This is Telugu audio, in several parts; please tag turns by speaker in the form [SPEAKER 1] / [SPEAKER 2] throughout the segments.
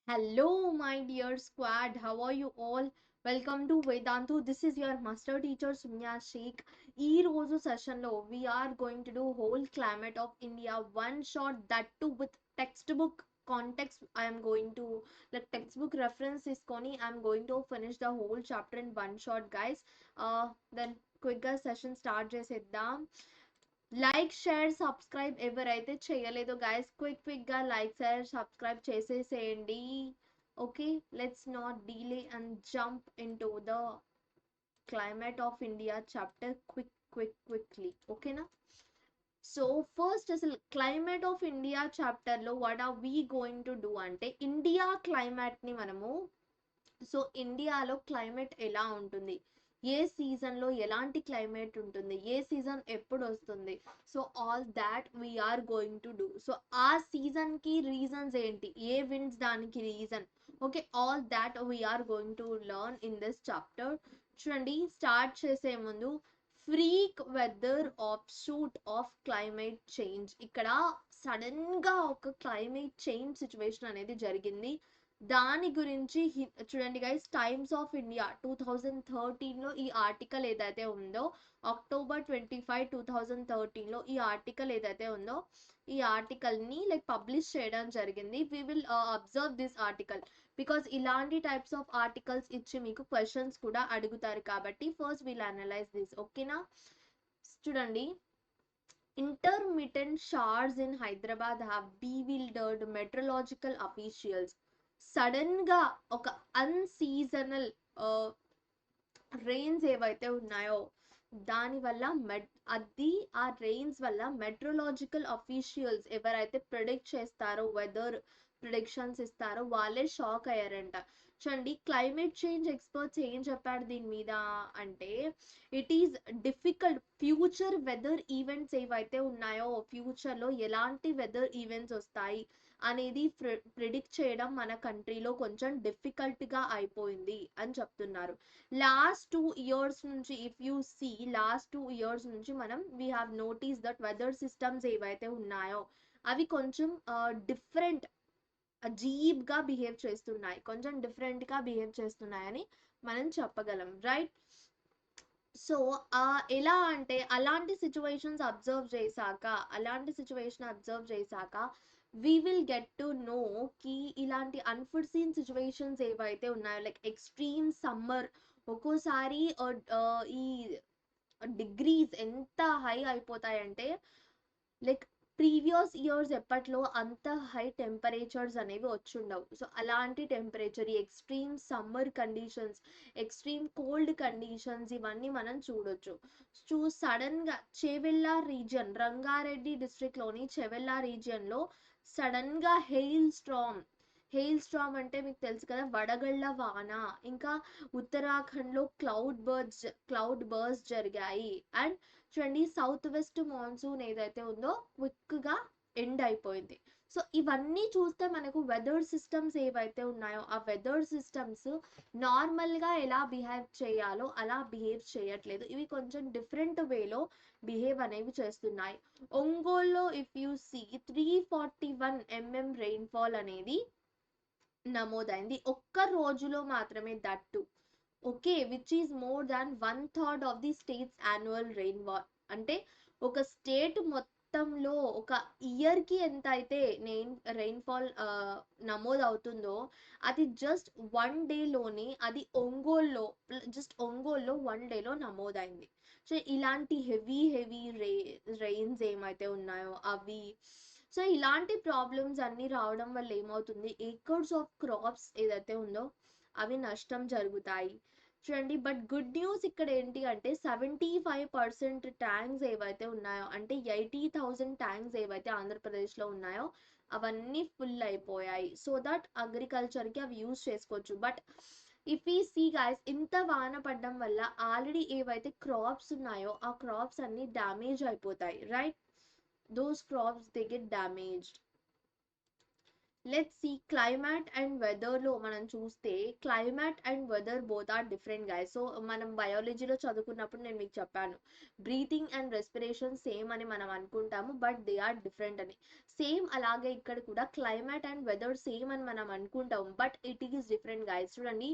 [SPEAKER 1] Hello, my dear squad. How are you all? Welcome to Vedantu. This is your master teacher Sumya Sheikh. ఈ రోజు సెషన్లో we are going to do whole climate of India one shot, that too with textbook context. I am going to like textbook reference తీసుకొని I am going to finish the whole chapter in one shot, guys. Then quick గా సెషన్ స్టార్ట్ చేసేద్దాం. లైక్ షేర్ సబ్స్క్రైబ్ ఎవరైతే చేయలేదో గైస్ క్విక్ గా లైక్ షేర్ సబ్స్క్రైబ్ చేసేసేయండి. Okay, let's not delay and jump into the climate of India chapter quickly. ఓకేనా? సో ఫస్ట్ అసలు క్లైమేట్ ఆఫ్ ఇండియా చాప్టర్ లో what are we going to do అంటే ఇండియా క్లైమేట్ ని మనము, సో ఇండియాలో క్లైమేట్ ఎలా ఉంటుంది, ఏ సీజన్లో ఎలాంటి క్లైమేట్ ఉంటుంది, ఏ సీజన్ ఎప్పుడు వస్తుంది, so all that we are going to do. So ఆ సీజన్కి రీజన్స్ ఏంటి, ఏ విండ్స్ దానికి reason, okay, all that we are going to learn in this chapter. చూడండి, స్టార్ట్ చేసే ముందు freak weather of of climate change. ఇక్కడ సడన్గా ఒక క్లైమేట్ చేంజ్ సిచ్యువేషన్ అనేది జరిగింది. దాని గురించి చూడండి గైస్, టైమ్స్ ఆఫ్ ఇండియా 2013లో ఈ ఆర్టికల్ ఏదైతే ఉందో, October 25, 2013లో ఈ ఆర్టికల్ ఏదైతే ఉందో, ఈ ఆర్టికల్ని లైక్ పబ్లిష్ చేయడం జరిగింది. We will observe this article because ఇలాంటి టైప్స్ ఆఫ్ ఆర్టికల్స్ ఇచ్చి మీకు క్వశ్చన్స్ కూడా అడుగుతారు కాబట్టి ఫస్ట్ విల్ అనలైజ్ దిస్. ఓకేనా? చూడండి, intermittent showers in Hyderabad have bewildered meteorological officials. Sudden గా ఒక అన్సీజనల్ రెయిన్స్ ఏవైతే ఉన్నాయో దానివల్ల అది ఆ రెయిన్స్ వల్ల మెట్రోలాజికల్ అఫీషియల్స్ ఎవరైతే ప్రిడిక్ట్ చేస్తారో, వెదర్ ప్రిడిక్షన్స్ ఇస్తారో వాళ్ళే షాక్ అయ్యారంట. చూడండి, క్లైమేట్ చేంజ్ ఎక్స్పర్ట్స్ ఏం చెప్పారు దీని మీద అంటే, it is difficult, future weather events ఏవైతే ఉన్నాయో ఫ్యూచర్లో ఎలాంటి వెదర్ ఈవెంట్స్ వస్తాయి అనేది ప్రిడిక్ట్ చేయడం మన కంట్రీలో కొంచెం డిఫికల్ట్గా అయిపోయింది అని చెప్తున్నారు. లాస్ట్ 2 years నుంచి if you see, last 2 years నుంచి మనం we have notice that weather systems ఏవైతే ఉన్నాయో అవి కొంచెం డిఫరెంట్, అజీబ్గా బిహేవ్ చేస్తున్నాయి, కొంచెం డిఫరెంట్గా బిహేవ్ చేస్తున్నాయని మనం చెప్పగలం, రైట్? సో ఎలా అంటే అలాంటి సిచ్యువేషన్స్ అబ్జర్వ్ చేశాక we will get to know కి ఇలాంటి అన్ఫోర్సీన్ సిచ్యువేషన్స్ ఏవైతే ఉన్నాయో, లైక్ ఎక్స్ట్రీమ్ సమ్మర్, ఒక్కోసారి ఈ డిగ్రీస్ ఎంత హై అయిపోతాయంటే లైక్ ప్రీవియస్ ఇయర్స్ ఎప్పట్లో అంత హై టెంపరేచర్స్ అనేవి వచ్చుండవు. సో అలాంటి టెంపరేచర్, ఈ extreme summer conditions, extreme cold conditions ఇవన్నీ మనం చూడొచ్చు. సడన్గా చెవెల్లా రీజియన్, రంగారెడ్డి డిస్ట్రిక్ట్లోని చెవెల్లా రీజియన్లో సడన్గా హెయిల్ స్ట్రామ్ అంటే మీకు తెలుసు కదా, వడగళ్ళ వాన. ఇంకా ఉత్తరాఖండ్లో క్లౌడ్ బర్డ్స్ జరిగాయి. అండ్ చూడండి, సౌత్ వెస్ట్ మాన్సూన్ ఏదైతే ఉందో క్విక్గా ఎండ్ అయిపోయింది. సో ఇవన్నీ చూస్తే మనకు వెదర్ సిస్టమ్స్ ఏవైతే ఉన్నాయో ఆ వెదర్ సిస్టమ్స్ నార్మల్గా ఎలా బిహేవ్ చేయాలో అలా బిహేవ్ చేయట్లేదు, ఇవి కొంచెం డిఫరెంట్ వేలో బిహేవ్ అనేవి చేస్తున్నాయి. ఒంగోలులో if you see 341 mm rainfall అనేది నమోదైంది ఒక్క రోజులో మాత్రమే, that. Okay, which is more than 1/3 of the states annual rainfall. అంటే ఒక స్టేట్ మొత్తంలో ఒక ఇయర్కి ఎంత అయితే రెయిన్ఫాల్ నమోదు అవుతుందో అది జస్ట్ 1 డేలోనే, అది ఒంగోల్లో 1 డేలో నమోదైంది. సో ఇలాంటి హెవీ రెయిన్స్ ఏమైతే ఉన్నాయో అవి, సో ఇలాంటి ప్రాబ్లమ్స్ అన్నీ రావడం వల్ల ఏమవుతుంది, ఏకర్స్ ఆఫ్ క్రాప్స్ ఏదైతే ఉందో అవి నష్టం జరుగుతాయి. చూడండి, బట్ గుడ్ న్యూస్ ఇక్కడ ఏంటి అంటే 75% ట్యాంక్స్ ఏవైతే ఉన్నాయో, అంటే 80,000 ట్యాంక్స్ ఏవైతే ఆంధ్రప్రదేశ్లో ఉన్నాయో అవన్నీ ఫుల్ అయిపోయాయి. సో దట్ అగ్రికల్చర్కి అవి యూజ్ చేసుకోవచ్చు. బట్ ఇఫ్ ఈ సీ గైస్, ఇంత వాన పడడం వల్ల ఆల్రెడీ ఏవైతే క్రాప్స్ ఉన్నాయో ఆ క్రాప్స్ అన్ని డ్యామేజ్ అయిపోతాయి, right? those crops they get damaged. Let's see climate and వెదర్లో మనం చూస్తే climate and weather both are different guys. So మనం బయాలజీలో చదువుకున్నప్పుడు నేను మీకు చెప్పాను బ్రీతింగ్ అండ్ రెస్పిరేషన్ సేమ్ అని మనం అనుకుంటాము, బట్ దే ఆర్ డిఫరెంట్ అని. సేమ్ అలాగే ఇక్కడ కూడా క్లైమేట్ అండ్ వెదర్ సేమ్ అని మనం అనుకుంటాము, but it is different guys. చూడండి,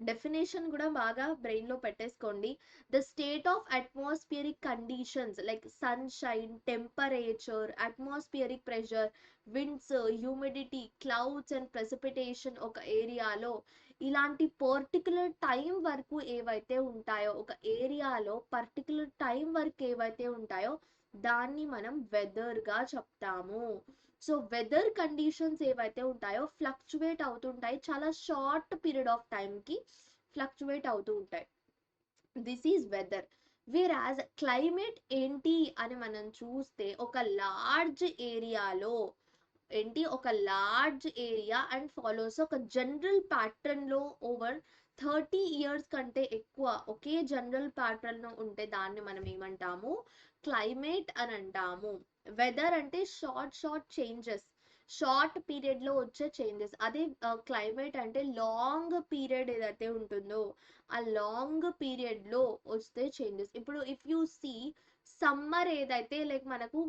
[SPEAKER 1] డెఫినేషన్ కూడా బాగా బ్రెయిన్ లో పెట్టేసుకోండి. The state of atmospheric conditions like sunshine, temperature, atmospheric pressure, winds, humidity, clouds and precipitation ఒక ఏరియాలో ఇలాంటి పర్టికులర్ టైం వరకు ఏవైతే ఉంటాయో, ఒక ఏరియాలో పర్టికులర్ టైం వరకు ఏవైతే ఉంటాయో దాన్ని మనం వెదర్ గా చెప్తాము. సో వెదర్ కండిషన్స్ ఏవైతే ఉంటాయో ఫ్లక్చువేట్ అవుతుంటాయి, చాలా షార్ట్ పీరియడ్ ఆఫ్ టైంకి ఫ్లక్చువేట్ అవుతూ ఉంటాయి. This is weather. Where as climate ఏంటి అని మనం చూస్తే ఒక లార్జ్ ఏరియాలో ఏంటి, ఒక లార్జ్ ఏరియా అండ్ ఫాలోస్ ఒక జనరల్ ప్యాటర్న్ లో ఓవర్ 30 years కంటే ఎక్కువ ఒకే జనరల్ ప్యాటర్న్ లో ఉంటే దాన్ని మనం ఏమంటాము, క్లైమేట్ అని అంటాము. వెదర్ అంటే short short changes, short period లో వచ్చే చేంజెస్. అదే క్లైమేట్ అంటే లాంగ్ పీరియడ్ ఏదైతే ఉంటుందో ఆ లాంగ్ పీరియడ్ లో వస్తే చేంజెస్. ఇప్పుడు ఇఫ్ యూ సీ సమ్మర్ ఏదైతే లైక్ మనకు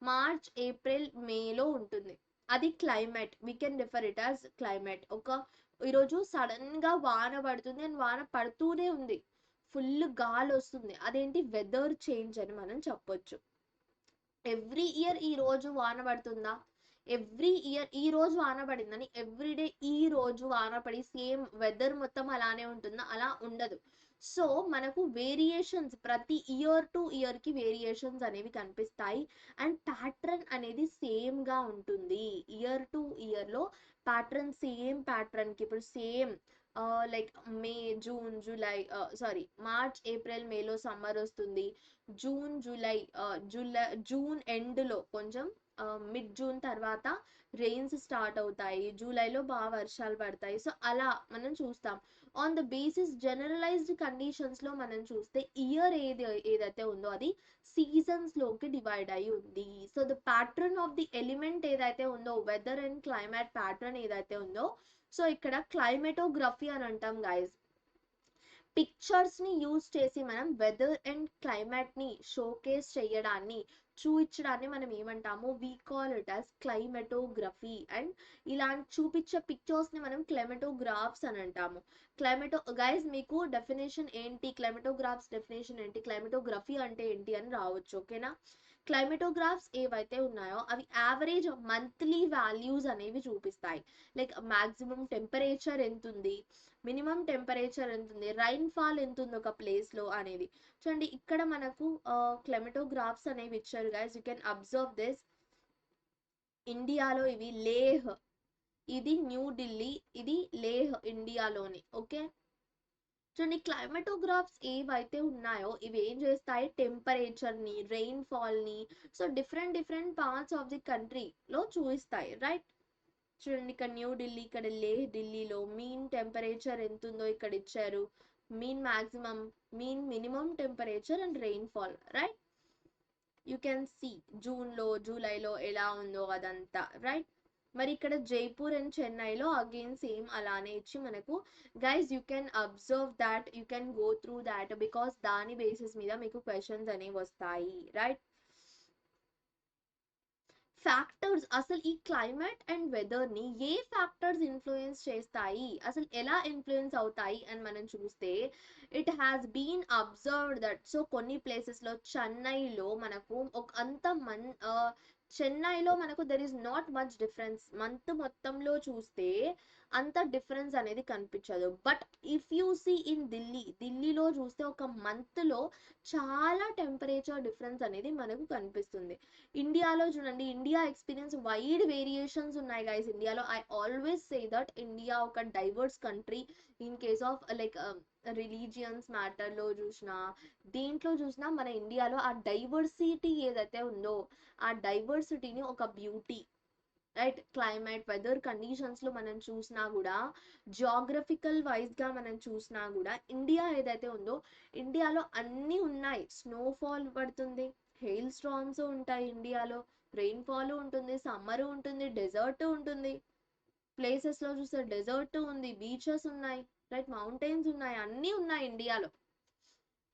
[SPEAKER 1] మార్చ్ ఏప్రిల్ మేలో ఉంటుంది, అది climate. We can refer it as climate. ఈరోజు సడన్ గా వాన పడుతుంది అండ్ వాన పడుతూనే ఉంది, ఫుల్ గాలి వస్తుంది, అదేంటి వెదర్ చేంజ్ అని మనం చెప్పొచ్చు. ఎవ్రీ ఇయర్ ఈ రోజు వాన పడుతుందా, ఎవ్రీ ఇయర్ ఈ రోజు వాన పడిందని ఎవ్రీడే ఈ రోజు వాన పడి సేమ్ వెదర్ మొత్తం అలానే ఉంటుందా, అలా ఉండదు. సో మనకు వేరియేషన్స్ ప్రతి ఇయర్ టు ఇయర్ కి వేరియేషన్స్ అనేవి కనిపిస్తాయి అండ్ ప్యాటర్న్ అనేది సేమ్ గా ఉంటుంది. ఇయర్ టు ఇయర్ లో ప్యాటర్న్ సేమ్ ప్యాటర్న్ కి ఇప్పుడు same like May June July sorry March April మేలో సమ్మర్ వస్తుంది, జూన్ జూలై జూన్ ఎండ్ లో కొంచెం మిడ్ జూన్ తర్వాత రెయిన్స్ స్టార్ట్ అవుతాయి, జూలైలో బాగా వర్షాలు పడతాయి. సో అలా మనం చూస్తాం. On the basis generalised conditions లో మనం చూస్తే ఇయర్ ఏదైతే ఉందో అది సీజన్స్ లోకి డివైడ్ అయి ఉంది. So the pattern of the element ఏదైతే ఉందో వెదర్ అండ్ క్లైమేట్ ప్యాటర్న్ ఏదైతే ఉందో, సో ఇక్కడ క్లైమేటోగ్రఫీ అని అంటాం గైస్. పిక్చర్స్ ని యూజ్ చేసి మనం వెదర్ అండ్ క్లైమేట్ ని షోకేస్ చేయడాన్ని, చూపించడాన్ని మనం ఏమంటాము, we call it as climatography. And ఇలాంటి చూపించే పిక్చర్స్ ని మనం క్లైమెటోగ్రాఫ్స్ అని అంటాము. గైస్ మీకు డెఫినేషన్ ఏంటి, క్లైమెటోగ్రాఫ్స్ డెఫినేషన్ ఏంటి, క్లైమెటోగ్రఫీ అంటే ఏంటి అని రావచ్చు, ఓకేనా. క్లైమెటోగ్రాఫ్స్ ఏవైతే ఉన్నాయో అవి యావరేజ్ మంత్లీ వాల్యూస్ అనేవి చూపిస్తాయి. లైక్ మాక్సిమం టెంపరేచర్ ఎంత ఉంది, మినిమం టెంపరేచర్ ఎంత ఉంది, రైన్ ఫాల్ ఎంత ఉంది ఒక ప్లేస్ లో అనేది. చూడండి ఇక్కడ మనకు క్లైమెటోగ్రాఫ్స్ అనేవి ఇచ్చారు guys, you can observe this. ఇండియాలో ఇవి లేహ్, ఇది న్యూఢిల్లీ, ఇది లేహ్ ఇండియాలోని, ఓకే. చూడండి క్లైమెటోగ్రాఫ్స్ ఏవైతే ఉన్నాయో ఇవి ఏం చేస్తాయి, టెంపరేచర్ ని, రెయిన్ ఫాల్ ని, so different different parts of the country లో చూపిస్తాయి, రైట్. చూడండి ఇక్కడ న్యూ ఢిల్లీ, ఇక్కడ లేహ్ ఢిల్లీలో మీన్ టెంపరేచర్ ఎంత ఉందో ఇక్కడ ఇచ్చారు, mean maximum, mean minimum temperature and rainfall, right. You can see జూన్లో జూలైలో ఎలా ఉందో అదంతా, రైట్. మరి ఇక్కడ జైపూర్ అండ్ చెన్నైలో అగైన్ సేమ్ అలానే ఇచ్చి మనకు guys you can observe that, you can go through that because దాని బేసిస్ మీద మీకు క్వశ్చన్స్ అనేవి వస్తాయి, రైట్. ఫ్యాక్టర్స్, అసలు ఈ క్లైమేట్ అండ్ వెదర్ ని ఏ ఫ్యాక్టర్స్ ఇన్ఫ్లుయెన్స్ చేస్తాయి, అసలు ఎలా ఇన్ఫ్లుయెన్స్ అవుతాయి అని మనం చూస్తే it has been observed that. So కొన్ని ప్లేసెస్ లో చెన్నైలో మనకు ఒక అంత చెన్నైలో మనకు there is not much difference, month మొత్తంలో చూస్తే అంత డిఫరెన్స్ అనేది కనిపించదు. But if you see in ఢిల్లీలో చూస్తే ఒక మంత్ లో చాలా టెంపరేచర్ డిఫరెన్స్ అనేది మనకు కనిపిస్తుంది. ఇండియాలో చూడండి, ఇండియా ఎక్స్పీరియన్స్ వైడ్ వేరియేషన్స్ ఉన్నాయి గైస్ ఇండియాలో. I always say that India ఒక diverse country in case of like religions మ్యాటర్లో చూసినా, దీంట్లో చూసినా మన ఇండియాలో ఆ డైవర్సిటీ ఏదైతే ఉందో ఆ డైవర్సిటీని ఒక beauty, right. Climate weather conditions లో మనం చూసినా కూడా, జియోగ్రఫికల్ వైజ్ గా మనం చూసినా కూడా ఇండియా ఏదైతే ఉందో ఇండియాలో అన్నీ ఉన్నాయి. స్నోఫాల్ పడుతుంది, హెయిల్ స్టార్మ్స్ ఉంటాయి ఇండియాలో, రెయిన్ఫాల్ ఉంటుంది, సమ్మర్ ఉంటుంది, డెజర్ట్ ఉంటుంది. ప్లేసెస్లో చూస్తే డెజర్ట్ ఉంది, బీచెస్ ఉన్నాయి, రైట్, మౌంటైన్స్ ఉన్నాయి, అన్నీ ఉన్నాయి ఇండియాలో.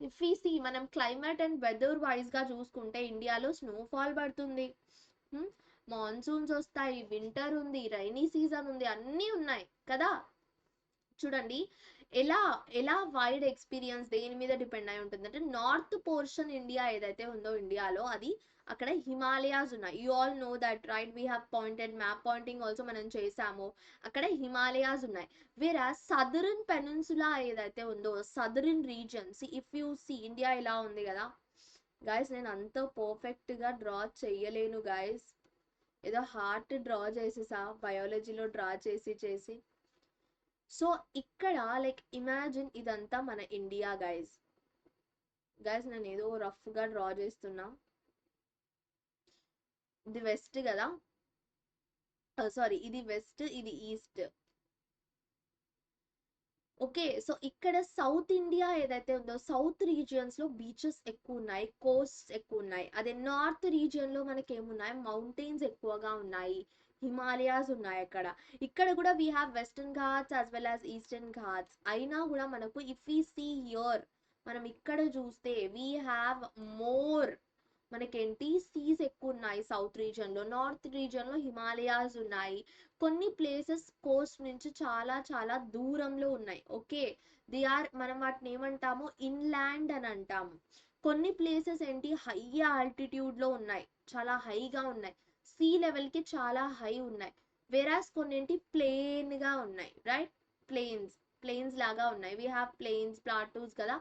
[SPEAKER 1] ఇఫ్ ఈ సీ మనం క్లైమేట్ అండ్ వెదర్ వైజ్గా చూసుకుంటే ఇండియాలో స్నోఫాల్ పడుతుంది, మాన్సూన్స్ వస్తాయి, వింటర్ ఉంది, రైనీ సీజన్ ఉంది, అన్నీ ఉన్నాయి కదా. చూడండి ఎలా ఎలా వైడ్ ఎక్స్పీరియన్స్ దేని మీద డిపెండ్ అయి ఉంటుంది అంటే, నార్త్ పోర్షన్ ఇండియా ఏదైతే ఉందో ఇండియాలో, అది అక్కడ హిమాలయాస్ ఉన్నాయి. You all know that right, we have pointed map pointing also మనం చేసాము. అక్కడ హిమాలయాస్ ఉన్నాయి. వేరే సదరన్ పెనిన్సులా ఏదైతే ఉందో, southern regions, if you see India ఇలా ఉంది కదా గైస్. నేను అంత పర్ఫెక్ట్గా డ్రా చెయ్యలేను గైస్, ఏదో హార్ట్ డ్రా చేసేసా బయాలజీలో డ్రా చేసి. సో ఇక్కడ లైక్ ఇమాజిన్ ఇదంతా మన ఇండియా గైస్. నేను ఏదో రఫ్గా డ్రా చేస్తున్నా. ఇది వెస్ట్ కదా, సారీ ఇది వెస్ట్, ఇది ఈస్ట్. ఓకే, సో ఇక్కడ సౌత్ ఇండియా ఏదైతే ఉందో, సౌత్ రీజియన్స్ లో బీచెస్ ఎక్కువ ఉన్నాయి, కోస్ట్ ఎక్కువ ఉన్నాయి. అదే నార్త్ రీజియన్ లో మనకి ఏమున్నాయి, మౌంటైన్స్ ఎక్కువగా ఉన్నాయి, హిమాలయాస్ ఉన్నాయి. ఇక్కడ కూడా we have western Ghats as well as eastern Ghats. అయినా కూడా మనకు ఇఫ్ వీ సీ హియర్, మనం ఇక్కడ చూస్తే వీ హ్యావ్ మోర్, మనకేంటి సీస్ ఎక్కువ ఉన్నాయి సౌత్ రీజియన్ లో. నార్త్ రీజియన్ లో హిమాలయాస్ ఉన్నాయి. కొన్ని ప్లేసెస్ కోస్ట్ నుంచి చాలా చాలా దూరంలో ఉన్నాయి. ఓకే, ది ఆర్, మనం వాటిని ఏమంటాము, ఇన్లాండ్ అని అంటాము. కొన్ని ప్లేసెస్ ఏంటి హై ఆల్టిట్యూడ్ లో ఉన్నాయి, చాలా హైగా ఉన్నాయి, సీ లెవెల్ కి చాలా హై ఉన్నాయి. వెరాస్ కొన్ని ఏంటి ప్లెయిన్ గా ఉన్నాయి, రైట్, ప్లెయిన్స్ లాగా ఉన్నాయి. వీ హ్యావ్ ప్లెయిన్స్, ప్లాటూస్ కదా.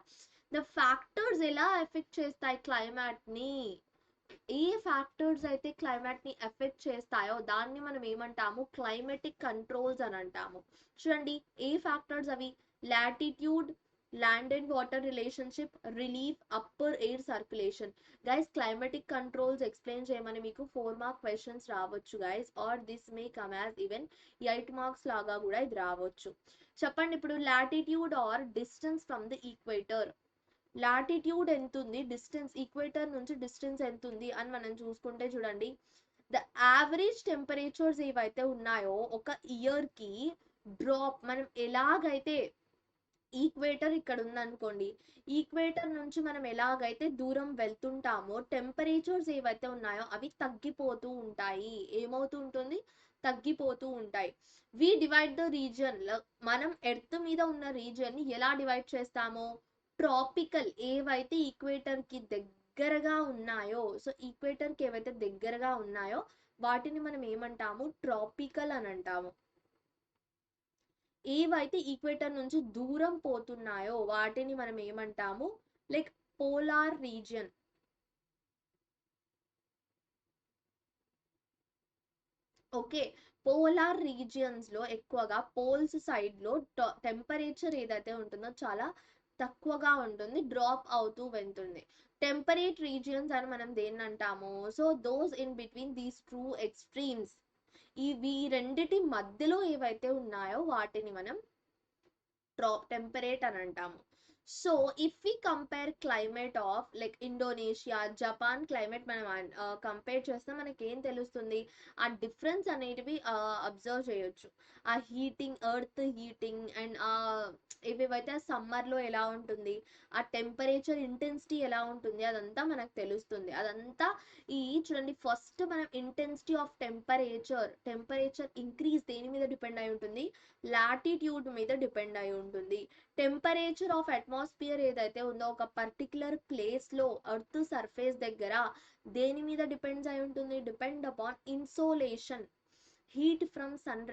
[SPEAKER 1] ద ఫ్యాక్టర్స్ ఎలా ఎఫెక్ట్ చేస్తాయి క్లైమేట్ ని, ఏ ఫ్యాక్టర్స్ అయితే క్లైమేట్ ని ఎఫెక్ట్ చేస్తాయో దాన్ని మనం ఏమంటాము, క్లైమేటిక్ కంట్రోల్స్ అని అంటాము. చూడండి ఏ ఫ్యాక్టర్స్ అవి, latitude, land and water relationship, relief, upper air circulation. Guys climatic controls explain చేయమని మీకు 4 మార్క్ క్వశ్చన్స్ రావచ్చు guys, or this may come as even 8 marks లాగా కూడా ఇది రావచ్చు. చెప్పండి ఇప్పుడు, latitude or distance from the equator, latitude ఎంత ఉంది, డిస్టెన్స్ ఈక్వేటర్ నుంచి డిస్టెన్స్ ఎంత ఉంది అని మనం చూసుకుంటే, చూడండి ద యావరేజ్ టెంపరేచర్స్ ఏవైతే ఉన్నాయో ఒక ఇయర్ కి డ్రాప్, మనం ఎలాగైతే ఈక్వేటర్ ఇక్కడ ఉందనుకోండి, ఈక్వేటర్ నుంచి మనం ఎలాగైతే దూరం వెళ్తుంటామో టెంపరేచర్స్ ఏవైతే ఉన్నాయో అవి తగ్గిపోతూ ఉంటాయి. ఏమవుతూ ఉంటుంది, తగ్గిపోతూ ఉంటాయి. వి డివైడ్ ద రీజియన్, మనం ఎర్త్ మీద ఉన్న రీజియన్ ని ఎలా డివైడ్ చేస్తామో, ట్రాపికల్ ఏవైతే ఈక్వేటర్ కి దగ్గరగా ఉన్నాయో, సో ఈక్వేటర్ కి ఏవైతే దగ్గరగా ఉన్నాయో వాటిని మనం ఏమంటాము, ట్రాపికల్ అని అంటాము. ఏవైతే ఈక్వేటర్ నుంచి దూరం పోతున్నాయో వాటిని మనం ఏమంటాము, like polar region. Okay, polar regions లో ఎక్కువగా పోల్స్ సైడ్ లో టెంపరేచర్ ఏదైతే ఉంటుందో చాలా తక్కువగా ఉంటుంది, డ్రాప్ అవుతూ వెళ్తుంది. టెంపరేట్ రీజియన్స్ అని మనం దేన్ని అంటాము, so those in between these two extremes, ఇవి రెండిటి మధ్యలో ఏవైతే ఉన్నాయో వాటిని మనం టెంపరేట్ అని అంటాము. So if we compare climate of like Indonesia, Japan climate మనం కంపేర్ చేస్తే మనకి ఏం తెలుస్తుంది, ఆ డిఫరెన్స్ అనేటివి అబ్జర్వ్ చేయొచ్చు. ఆ హీటింగ్, ఎర్త్ హీటింగ్ అండ్ ఏవేవైతే సమ్మర్లో ఎలా ఉంటుంది, ఆ టెంపరేచర్ ఇంటెన్సిటీ ఎలా ఉంటుంది, అదంతా మనకు తెలుస్తుంది. అదంతా ఈ చూడండి, ఫస్ట్ మనం ఇంటెన్సిటీ ఆఫ్ టెంపరేచర్ ఇంక్రీజ్ దేని మీద డిపెండ్ అయి ఉంటుంది, లాటిట్యూడ్ మీద డిపెండ్ అయి ఉంటుంది. టెంపరేచర్ ఆఫ్ అట్మాస్ఫియర్ ఏదైతే ఉందో ఒక పర్టికులర్ ప్లేస్ లో ఎర్త్ సర్ఫేస్ దగ్గర దేని మీద డిపెండ్స్ అయి ఉంటుంది, depend upon insolation, heat from sun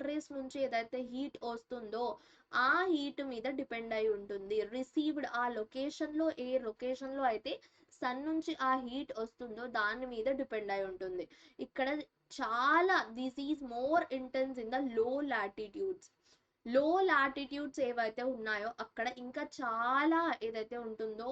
[SPEAKER 1] rays నుంచి ఏదైతే హీట్ వస్తుందో ఆ హీట్ మీద డిపెండ్ అయి ఉంటుంది. రిసీవ్డ్ ఆ లొకేషన్ లో, ఏ లొకేషన్ లో అయితే సన్ నుంచి ఆ హీట్ వస్తుందో దాని మీద డిపెండ్ అయి ఉంటుంది. ఇక్కడ చాలా this is more intense in the low latitudes ఏవైతే ఉన్నాయో అక్కడ ఇంకా చాలా ఏదైతే ఉంటుందో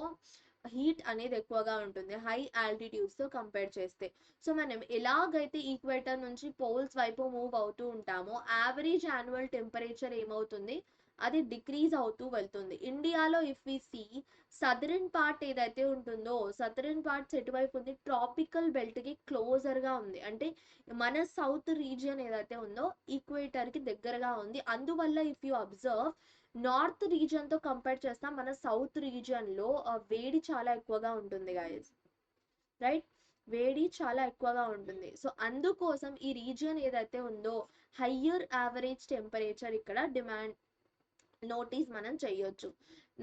[SPEAKER 1] హీట్ అనేది ఎక్కువగా ఉంటుంది హై ఆల్టిట్యూడ్స్ తో కంపేర్ చేస్తే. సో మనం ఎలాగైతే ఈక్వేటర్ నుంచి పోల్స్ వైపు మూవ్ అవుతూ ఉంటామో యావరేజ్ యాన్యువల్ టెంపరేచర్ ఏమవుతుంది, అది డిక్రీజ్ అవుతూ వెళ్తుంది. ఇండియాలో if we see southern part ఏదైతే ఉంటుందో సదరన్ పార్ట్స్ ఎటువైపు ఉంది, ట్రాపికల్ బెల్ట్కి క్లోజర్గా ఉంది. అంటే మన సౌత్ రీజియన్ ఏదైతే ఉందో ఈక్వేటర్కి దగ్గరగా ఉంది. అందువల్ల ఇఫ్ యూ అబ్జర్వ్ నార్త్ రీజియన్తో కంపేర్ చేస్తాం, మన సౌత్ రీజియన్లో వేడి చాలా ఎక్కువగా ఉంటుంది గైస్, రైట్? వేడి చాలా ఎక్కువగా ఉంటుంది. సో అందుకోసం ఈ రీజియన్ ఏదైతే ఉందో హయ్యర్ యావరేజ్ టెంపరేచర్ ఇక్కడ డిమాండ్ నోటీస్ మనం చేయొచ్చు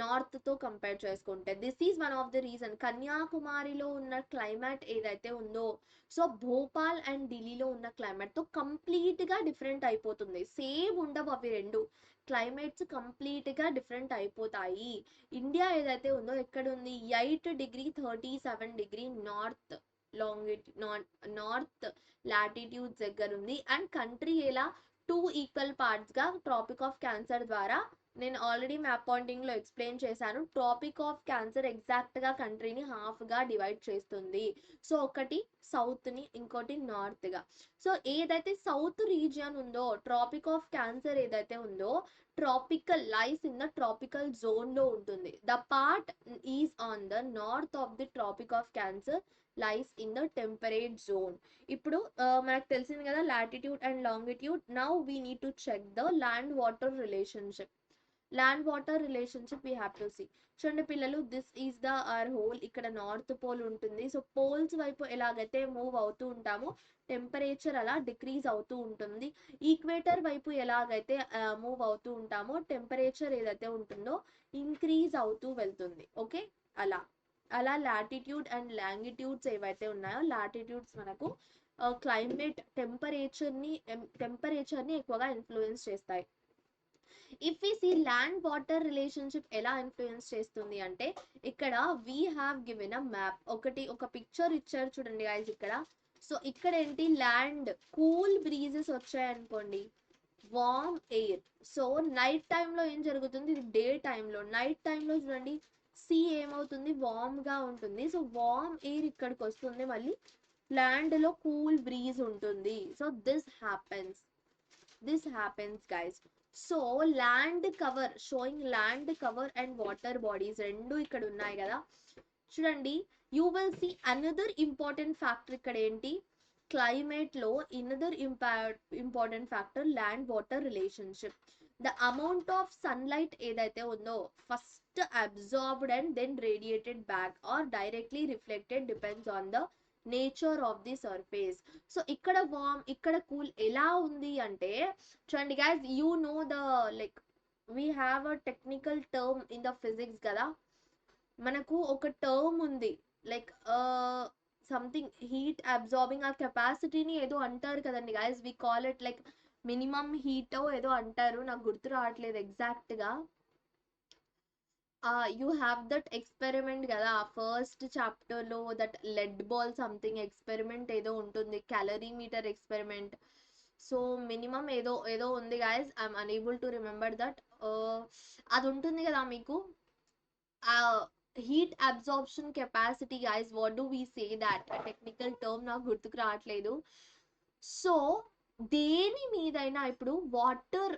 [SPEAKER 1] నార్త్తో కంపేర్ చేసుకుంటే. This is one of the reason. కన్యాకుమారిలో ఉన్న క్లైమేట్ ఏదైతే ఉందో, సో భోపాల్ అండ్ ఢిల్లీలో ఉన్న క్లైమేట్తో కంప్లీట్గా డిఫరెంట్ అయిపోతుంది. సేమ్ ఉండవు అవి రెండు, క్లైమేట్స్ కంప్లీట్గా డిఫరెంట్ అయిపోతాయి. ఇండియా ఏదైతే ఉందో ఎక్కడ ఉంది, 8°37' నార్త్ నార్త్ లాటిట్యూడ్స్ దగ్గర ఉంది. అండ్ కంట్రీ ఎలా 2 ఈక్వల్ పార్ట్స్గా ట్రాపిక్ ఆఫ్ క్యాన్సర్ ద్వారా, నేను ఆల్రెడీ మ్యాప్ పాయింటింగ్లో ఎక్స్ప్లెయిన్ చేశాను, ట్రాపిక్ ఆఫ్ క్యాన్సర్ ఎగ్జాక్ట్గా కంట్రీని హాఫ్గా డివైడ్ చేస్తుంది. సో ఒకటి సౌత్ని, ఇంకోటి నార్త్గా. సో ఏదైతే సౌత్ రీజియన్ ఉందో ట్రాపిక్ ఆఫ్ క్యాన్సర్ ఏదైతే ఉందో tropical lies in the tropical జోన్లో ఉంటుంది. The part is on the north of the Tropic of Cancer lies in the temperate zone. ఇప్పుడు మనకు తెలిసింది కదా latitude and longitude. Now we need to check the land water relationship. Land water relationship we have to see. చూడండి పిల్లలు, this is the our whole. ఇక్కడ నార్త్ పోల్ ఉంటుంది. సో పోల్స్ వైపు ఎలాగైతే మూవ్ అవుతూ ఉంటామో టెంపరేచర్ అలా డిక్రీజ్ అవుతూ ఉంటుంది. ఈక్వేటర్ వైపు ఎలాగైతే మూవ్ అవుతూ ఉంటామో టెంపరేచర్ ఏదైతే ఉంటుందో ఇంక్రీజ్ అవుతూ వెళ్తుంది. ఓకే, అలా అలా లాటిట్యూడ్ అండ్ లాంగిట్యూడ్స్ ఏవైతే ఉన్నాయో లాటిట్యూడ్స్ మనకు క్లైమేట్ టెంపరేచర్ని ఎక్కువగా ఇన్ఫ్లుయెన్స్ చేస్తాయి. If we see land water relationship ఎలా ఇన్ఫ్లుయెన్స్ చేస్తుంది అంటే, ఇక్కడ we have given a map. ఒక పిక్చర్ ఇచ్చారు చూడండి గైస్ ఇక్కడ. సో ఇక్కడ ఏంటి, ల్యాండ్ కూల్ బ్రీజెస్ వచ్చాయనుకోండి, వార్మ్ ఎయిర్. సో నైట్ టైంలో ఏం జరుగుతుంది, ఇది డే టైంలో. నైట్ టైంలో చూడండి సీ ఏమవుతుంది, వార్మ్గా ఉంటుంది. సో వార్మ్ ఎయిర్ ఇక్కడికి వస్తుంది, మళ్ళీ ల్యాండ్లో కూల్ బ్రీజ్ ఉంటుంది. So this happens guys. So land cover, showing land cover and water bodies రెండు ఇక్కడ ఉన్నాయి కదా. చూడండి, you will see another important factor ఇక్కడ ఏంటి, క్లైమేట్ లో another important factor land water relationship. The amount of sunlight ఏదైతే ఉందో first absorbed and then radiated back or directly reflected depends on the nature of the surface. So ఇక్కడ వార్మ్, ఇక్కడ కూల్ ఎలా ఉంది అంటే, చూడండి guys, you know the like we have a technical term in the physics కదా. మనకు ఒక టర్మ్ ఉంది లైక్ సంథింగ్ హీట్ అబ్జార్బింగ్, ఆ కెపాసిటీని ఏదో అంటారు కదండి guys. We call it like minimum heat ఏదో అంటారు, నాకు గుర్తు రావట్లేదు ఎగ్జాక్ట్గా. యూ హ్యావ్ దట్ ఎక్స్పెరిమెంట్ కదా ఫస్ట్ చాప్టర్లో, that lead ball something experiment ఏదో ఉంటుంది, క్యాలరీమీటర్ ఎక్స్పెరిమెంట్. సో మినిమం ఏదో ఏదో ఉంది guys, I'm unable to remember that. అది ఉంటుంది కదా మీకు, heat absorption capacity guys. What do we say that, technical term నాకు గుర్తుకు రావట్లేదు. సో దేని మీదైనా ఇప్పుడు వాటర్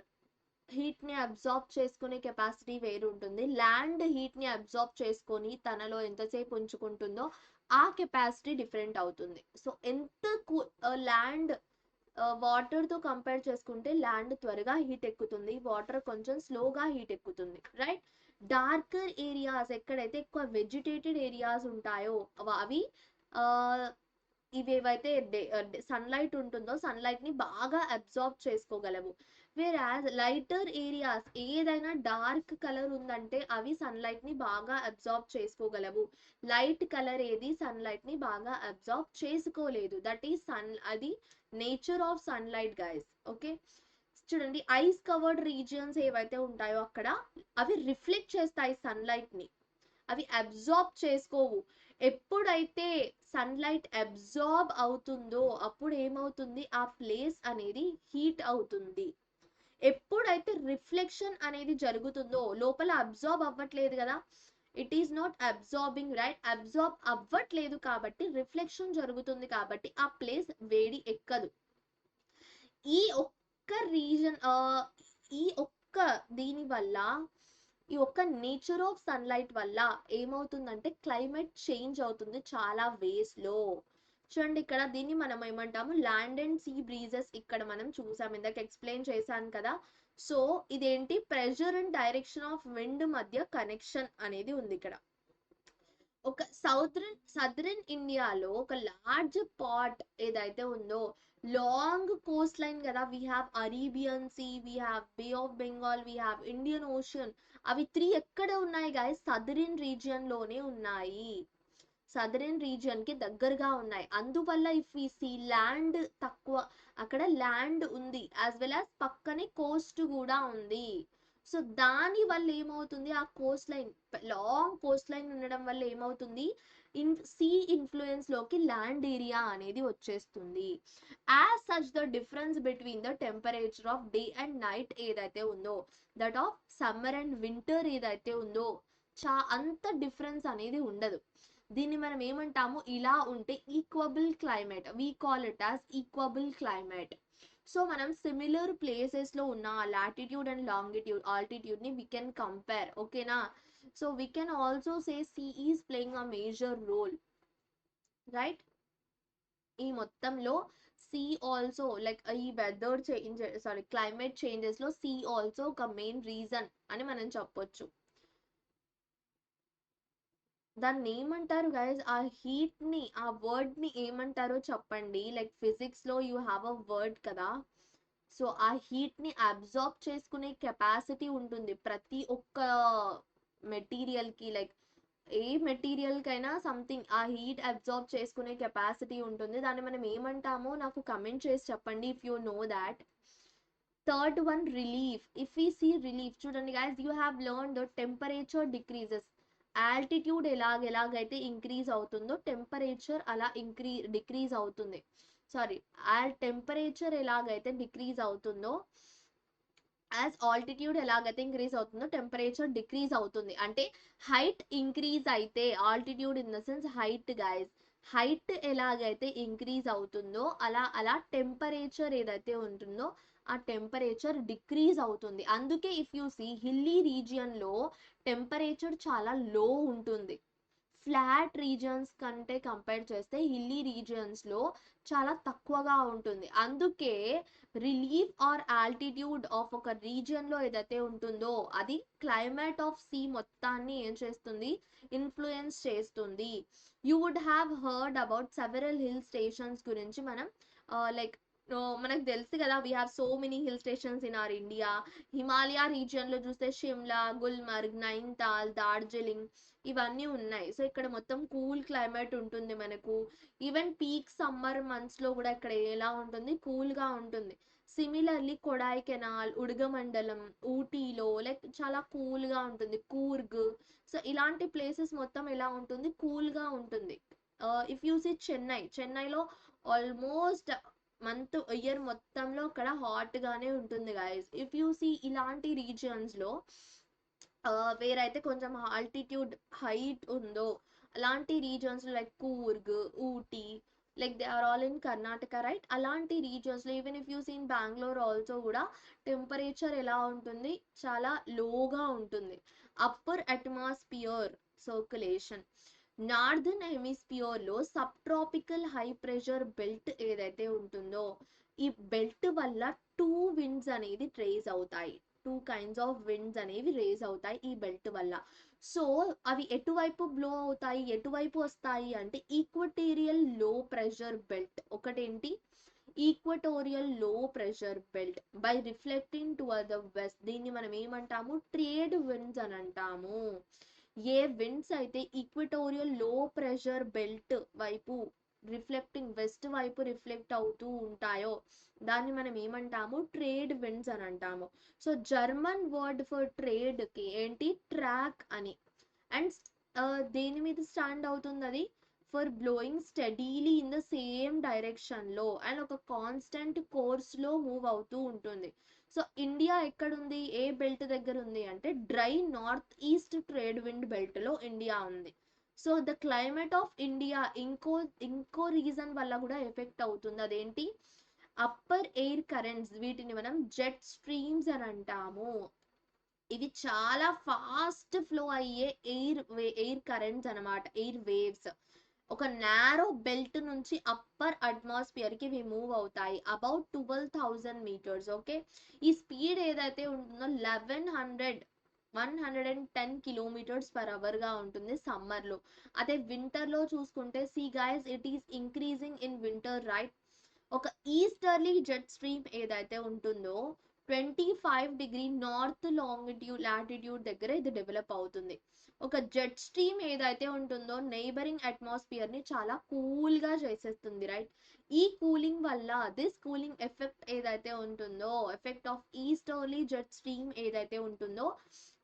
[SPEAKER 1] హీట్ని అబ్జార్బ్ చేసుకునే కెపాసిటీ వేరు ఉంటుంది, ల్యాండ్ హీట్ని అబ్జార్బ్ చేసుకొని తనలో ఎంతసేపు ఉంచుకుంటుందో ఆ కెపాసిటీ డిఫరెంట్ అవుతుంది. సో ఎంత ల్యాండ్ వాటర్తో కంపేర్ చేసుకుంటే ల్యాండ్ త్వరగా హీట్ ఎక్కుతుంది, వాటర్ కొంచెం స్లోగా హీట్ ఎక్కుతుంది, రైట్? డార్కర్ ఏరియాస్ ఎక్కడైతే ఎక్కువ వెజిటేటెడ్ ఏరియాస్ ఉంటాయో అవి ఇవేవైతే సన్లైట్ ఉంటుందో సన్లైట్ని బాగా అబ్జార్బ్ చేసుకోగలవు. వేరాజ్ లైటర్ ఏరియాస్ ఏదైనా డార్క్ కలర్ ఉందంటే అవి సన్లైట్ని బాగా అబ్జార్బ్ చేసుకోగలవు. లైట్ కలర్ ఏది సన్లైట్ని బాగా అబ్జార్బ్ చేసుకోలేదు. దట్ ఈస్ అది nature of sunlight guys. Okay, చూడండి ఐస్ కవర్డ్ రీజియన్స్ ఏవైతే ఉంటాయో అక్కడ అవి రిఫ్లెక్ట్ చేస్తాయి సన్లైట్ని, అవి అబ్జార్బ్ చేసుకోవు. ఎప్పుడైతే సన్లైట్ అబ్జార్బ్ అవుతుందో అప్పుడు ఏమవుతుంది, ఆ ప్లేస్ అనేది హీట్ అవుతుంది. ఎప్పుడైతే రిఫ్లెక్షన్ అనేది జరుగుతుందో, లోపల అబ్జార్బ్ అవ్వట్లేదు కదా, it is not absorbing, right? Absorb అవ్వట్లేదు కాబట్టి రిఫ్లెక్షన్ జరుగుతుంది కాబట్టి ఆ ప్లేస్ వేడి ఎక్కదు. ఈ ఒక్క రీజన్, ఈ దీని వల్ల ఈ ఒక్క నేచర్ ఆఫ్ సన్లైట్ వల్ల ఏమవుతుందంటే క్లైమేట్ చేంజ్ అవుతుంది చాలా వేస్ లో. చూడండి ఇక్కడ దీన్ని మనం ఏమంటాము ల్యాండ్ అండ్ సీ బ్రీజెస్. ఇక్కడ మనం చూసాం, ఇందాక ఎక్స్ప్లెయిన్ చేశాను కదా. సో ఇదేంటి pressure and direction of wind మధ్య కనెక్షన్ అనేది ఉంది ఇక్కడ. ఒక సదరన్ ఇండియాలో ఒక లార్జ్ పార్ట్ ఏదైతే ఉందో, లాంగ్ కోస్ట్ లైన్ కదా, we have Arabian Sea, we have Bay of Bengal, we have Indian Ocean. అవి 3 ఎక్కడ ఉన్నాయి గాయస్? సదరన్ రీజియన్ లోనే ఉన్నాయి, సదరన్ రీజియన్ కి దగ్గరగా ఉన్నాయి. అందువల్ల ఇఫ్ ఈ సీ ల్యాండ్ తక్కువ, అక్కడ ల్యాండ్ ఉంది యాజ్ వెల్ యాజ్ పక్కనే కోస్ట్ కూడా ఉంది. సో దాని వల్ల ఏమవుతుంది, ఆ Coast line, long coast line ఉండడం వల్ల ఏమవుతుంది, సీ ఇన్ఫ్లుయెన్స్ లోకి ల్యాండ్ ఏరియా అనేది వచ్చేస్తుంది. As such the difference between the temperature of day and night ఏదైతే ఉందో, that of summer and winter ఏదైతే ఉందో, అంత డిఫరెన్స్ అనేది ఉండదు. దీన్ని మనం ఏమంటాము, ఇలా ఉంటే equable climate, we call it as equable climate. So మనం సిమిలర్ ప్లేసెస్ లో ఉన్న లాటిట్యూడ్ అండ్ లాంగిట్యూడ్, ఆల్టిట్యూడ్ ని వీ కెన్ కంపేర్, ఓకేనా. So we can also say sea is playing a major role, right. ఈ మొత్తంలో సీ ఆల్సో లైక్ ఈ weather change, sorry climate changes లో సీ ఆల్సో ఒక మెయిన్ రీజన్ అని మనం చెప్పొచ్చు. దాన్ని ఏమంటారు గైస్, ఆ హీట్ ని, ఆ వర్డ్ ని ఏమంటారో చెప్పండి. లైక్ ఫిజిక్స్ లో యూ హ్యావ్ అ వర్డ్ కదా. సో ఆ హీట్ ని అబ్జార్బ్ చేసుకునే కెపాసిటీ ఉంటుంది ప్రతి ఒక్క మెటీరియల్ కి. లైక్ ఏ మెటీరియల్ కైనా సంథింగ్ ఆ హీట్ అబ్జార్బ్ చేసుకునే కెపాసిటీ ఉంటుంది. దాన్ని మనం ఏమంటామో నాకు కమెంట్ చేసి చెప్పండి if you know that. Third one relief. If we see relief, చూడండి guys, you have learn the temperature decreases. Altitude ఎలాగైతే ఇంక్రీజ్ అవుతుందో టెంపరేచర్ అలా డిక్రీజ్ అవుతుంది. సారీ, టెంపరేచర్ ఎలాగైతే డిక్రీజ్ అవుతుందో, యాజ్ ఆల్టిట్యూడ్ ఎలాగైతే ఇంక్రీజ్ అవుతుందో టెంపరేచర్ డిక్రీజ్ అవుతుంది. అంటే హైట్ ఇంక్రీజ్ అయితే, altitude in the sense height guys, height ఎలాగైతే ఇంక్రీజ్ అవుతుందో అలా అలా టెంపరేచర్ ఏదైతే ఉంటుందో ఆ టెంపరేచర్ డిక్రీజ్ అవుతుంది. అందుకే if you see hilly region లో టెంపరేచర్ చాలా లో ఉంటుంది. ఫ్లాట్ రీజియన్స్ కంటే కంపేర్ చేస్తే హిల్లీ రీజియన్స్ లో చాలా తక్కువగా ఉంటుంది. అందుకే రిలీఫ్ ఆర్ ఆల్టిట్యూడ్ ఆఫ్ ఒక రీజియన్ లో ఏదైతే ఉంటుందో అది క్లైమేట్ ఆఫ్ సీ మొత్తాన్ని ఏం చేస్తుంది, ఇన్ఫ్లుయెన్స్ చేస్తుంది. You would have heard about several hill stations గురించి. మనం లైక్ మనకు తెలుసు కదా, we have so many hill stations in our India. Himalaya region లో చూస్తే షిమ్లా, గుల్మర్గ్, నైన్తాల్, డార్జిలింగ్ ఇవన్నీ ఉన్నాయి. సో ఇక్కడ మొత్తం కూల్ క్లైమేట్ ఉంటుంది మనకు. ఈవెన్ పీక్ సమ్మర్ మంత్స్ లో కూడా ఇక్కడ ఎలా ఉంటుంది, కూల్ గా ఉంటుంది. సిమిలర్లీ కొడాయి కెనాల్, ఉడగమండలం, ఊటీలో లైక్ చాలా కూల్ గా ఉంటుంది. కూర్గ్, సో ఇలాంటి ప్లేసెస్ మొత్తం ఎలా ఉంటుంది, కూల్ గా ఉంటుంది. ఇఫ్ యూ సీ చెన్నైలో ఆల్మోస్ట్ ఇయర్ మొత్తంలో అక్కడ హాట్ గానే ఉంటుంది గాయస్. ఇఫ్ యూ సీ ఇలాంటి రీజియన్స్ లో వేరైతే కొంచెం ఆల్టిట్యూడ్ హైట్ ఉందో అలాంటి regions like Coorg, Ooty, like they are all in Karnataka, right. అలాంటి రీజియన్స్ లో even if you seen Bengaluru also కూడా టెంపరేచర్ ఎలా ఉంటుంది, చాలా లోగా ఉంటుంది. Upper atmosphere circulation, northern hemisphere లో sub tropical high pressure belt ఏదైతే ఉంటుందో ఈ బెల్ట్ వల్ల టూ విండ్స్ అనేది రేజ్ అవుతాయి. టూ కైండ్స్ ఆఫ్ విండ్స్ అనేవి రేజ్ అవుతాయి ఈ బెల్ట్ వల్ల. సో అవి ఎటువైపు బ్లో అవుతాయి, ఎటువైపు వస్తాయి అంటే ఈక్వటోరియల్ లో ప్రెషర్ బెల్ట్ ఒకటేంటి, ఈక్వటోరియల్ లో pressure belt by reflecting towards the west. దీన్ని మనం ఏమంటాము, ట్రేడ్ విండ్స్ అని అంటాము. ఏ విండ్స్ అయితే ఈక్వటోరియల్ లో ప్రెషర్ బెల్ట్ వైపు రిఫ్లెక్టింగ్, వెస్ట్ వైపు రిఫ్లెక్ట్ అవుతూ ఉంటాయో దాన్ని మనం ఏమంటాము, ట్రేడ్ విండ్స్ అని అంటాము. So German word for trade కి ఏంటి, ట్రాక్ అని. అండ్ దేని మీద స్టాండ్ అవుతుంది అది, for blowing steadily in the same direction లో అండ్ ఒక కాన్స్టెంట్ కోర్స్ లో మూవ్ అవుతూ ఉంటుంది. సో ఇండియా ఎక్కడుంది, ఏ బెల్ట్ దగ్గర ఉంది అంటే dry north east trade wind belt లో ఇండియా ఉంది. So the climate of India ఇంకో రీజన్ వల్ల కూడా ఎఫెక్ట్ అవుతుంది. అదేంటి, అప్పర్ ఎయిర్ కరెంట్స్, వీటిని మనం జెట్ స్ట్రీమ్స్ అని అంటాము. ఇవి చాలా ఫాస్ట్ ఫ్లో అయ్యే ఎయిర్ కరెంట్స్ అనమాట, ఎయిర్ వేవ్స్. ఒక నారో బెల్ట్ నుంచి అప్పర్ అట్మాస్ఫియర్ కి ఇవి మూవ్ అవుతాయి అబౌట్ 12,000 meters. ఓకే, ఈ స్పీడ్ ఏదైతే ఉంటుందో 110 km/h గా ఉంటుంది సమ్మర్ లో. అదే వింటర్ లో చూసుకుంటే, see guys, it is increasing in winter, right? ఒక ఈస్టర్లీ జెట్ స్ట్రీమ్ ఏదైతే ఉంటుందో 25 డిగ్రీ నార్త్ లాటిట్యూడ్ దగ్గర ఇది డెవలప్ అవుతుంది. ఒక జెట్ స్ట్రీమ్ ఏదైతే ఉంటుందో నైబరింగ్ అట్మాస్ఫియర్ ని చాలా కూల్ గా చేసేస్తుంది, రైట్? ఈ కూలింగ్ వల్ల, దిస్ కూలింగ్ ఎఫెక్ట్ ఏదైతే ఉంటుందో, effect of easterly jet stream ఏదైతే ఉంటుందో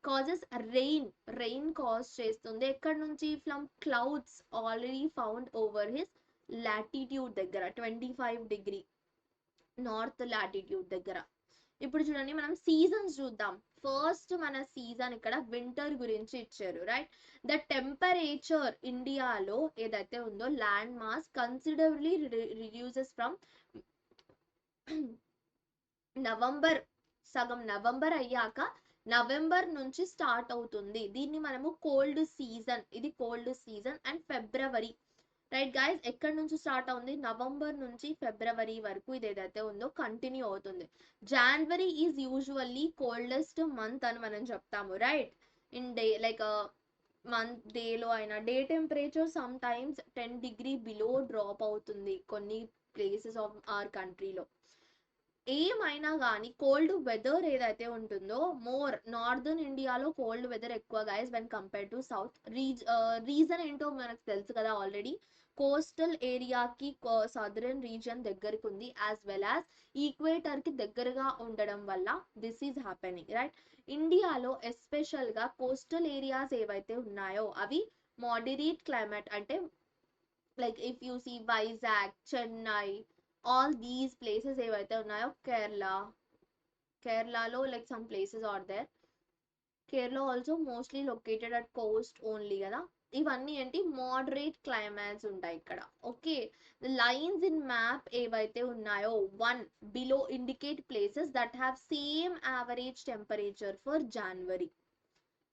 [SPEAKER 1] కాజెస్ రెయిన్ కాజ్ చేస్తుంది. ఎక్కడ నుంచి? From clouds already found over his latitude దగ్గర, 25 డిగ్రీ నార్త్ లాటిట్యూడ్ దగ్గర. ఇప్పుడు చూడండి, మనం సీజన్స్ చూద్దాం. ఫస్ట్ మన సీజన్ ఇక్కడ వింటర్ గురించి ఇచ్చారు, రైట్? ద టెంపరేచర్ ఇండియాలో ఏదైతే ఉందో land mass considerably reduces from November, సగం నవంబర్ అయ్యాక నవంబర్ నుంచి స్టార్ట్ అవుతుంది. దీన్ని మనము కోల్డ్ సీజన్, ఇది cold season. And February, right guys, ఎక్కడి నుంచి స్టార్ట్ అవుతుంది? నవంబర్ నుంచి ఫిబ్రవరి వరకు ఇది ఏదైతే ఉందో కంటిన్యూ అవుతుంది. జనవరి ఈజ్ యూజువల్లీ కోల్డెస్ట్ మంత్ అని మనం చెప్తాము, right? In day, like month డేలో అయినా day temperature some times 10 degree below drop అవుతుంది కొన్ని ప్లేసెస్ ఆఫ్ అవర్ కంట్రీలో. ఏమైనా కానీ కోల్డ్ వెదర్ ఏదైతే ఉంటుందో, మోర్ నార్దర్న్ ఇండియాలో కోల్డ్ వెదర్ ఎక్కువ guys when compare to south. Reason ఏంటో మనకు తెలుసు కదా ఆల్రెడీ. కోస్టల్ ఏరియాకి సదరన్ రీజన్ దగ్గరికి ఉంది, యాజ్ వెల్ యాజ్ ఈక్వేటర్ కి దగ్గరగా ఉండడం వల్ల దిస్ ఈజ్ హ్యాపెనింగ్, రైట్? ఇండియాలో ఎస్పెషల్ గా కోస్టల్ ఏరియాస్ ఏవైతే ఉన్నాయో అవి మోడరేట్ క్లైమేట్, అంటే like if you see Vizag, Chennai, all these places ఏవైతే ఉన్నాయో, కేరళలో like some places are there. Kerala also mostly located at coast only కదా. ఇవన్నీ ఏంటి? మోడరేట్ క్లైమాట్స్ ఉంటాయి ఇక్కడ. ఓకే, లైన్స్ ఇన్ మ్యాప్ ఏవైతే ఉన్నాయో 1 below indicate places that have same average temperature for January,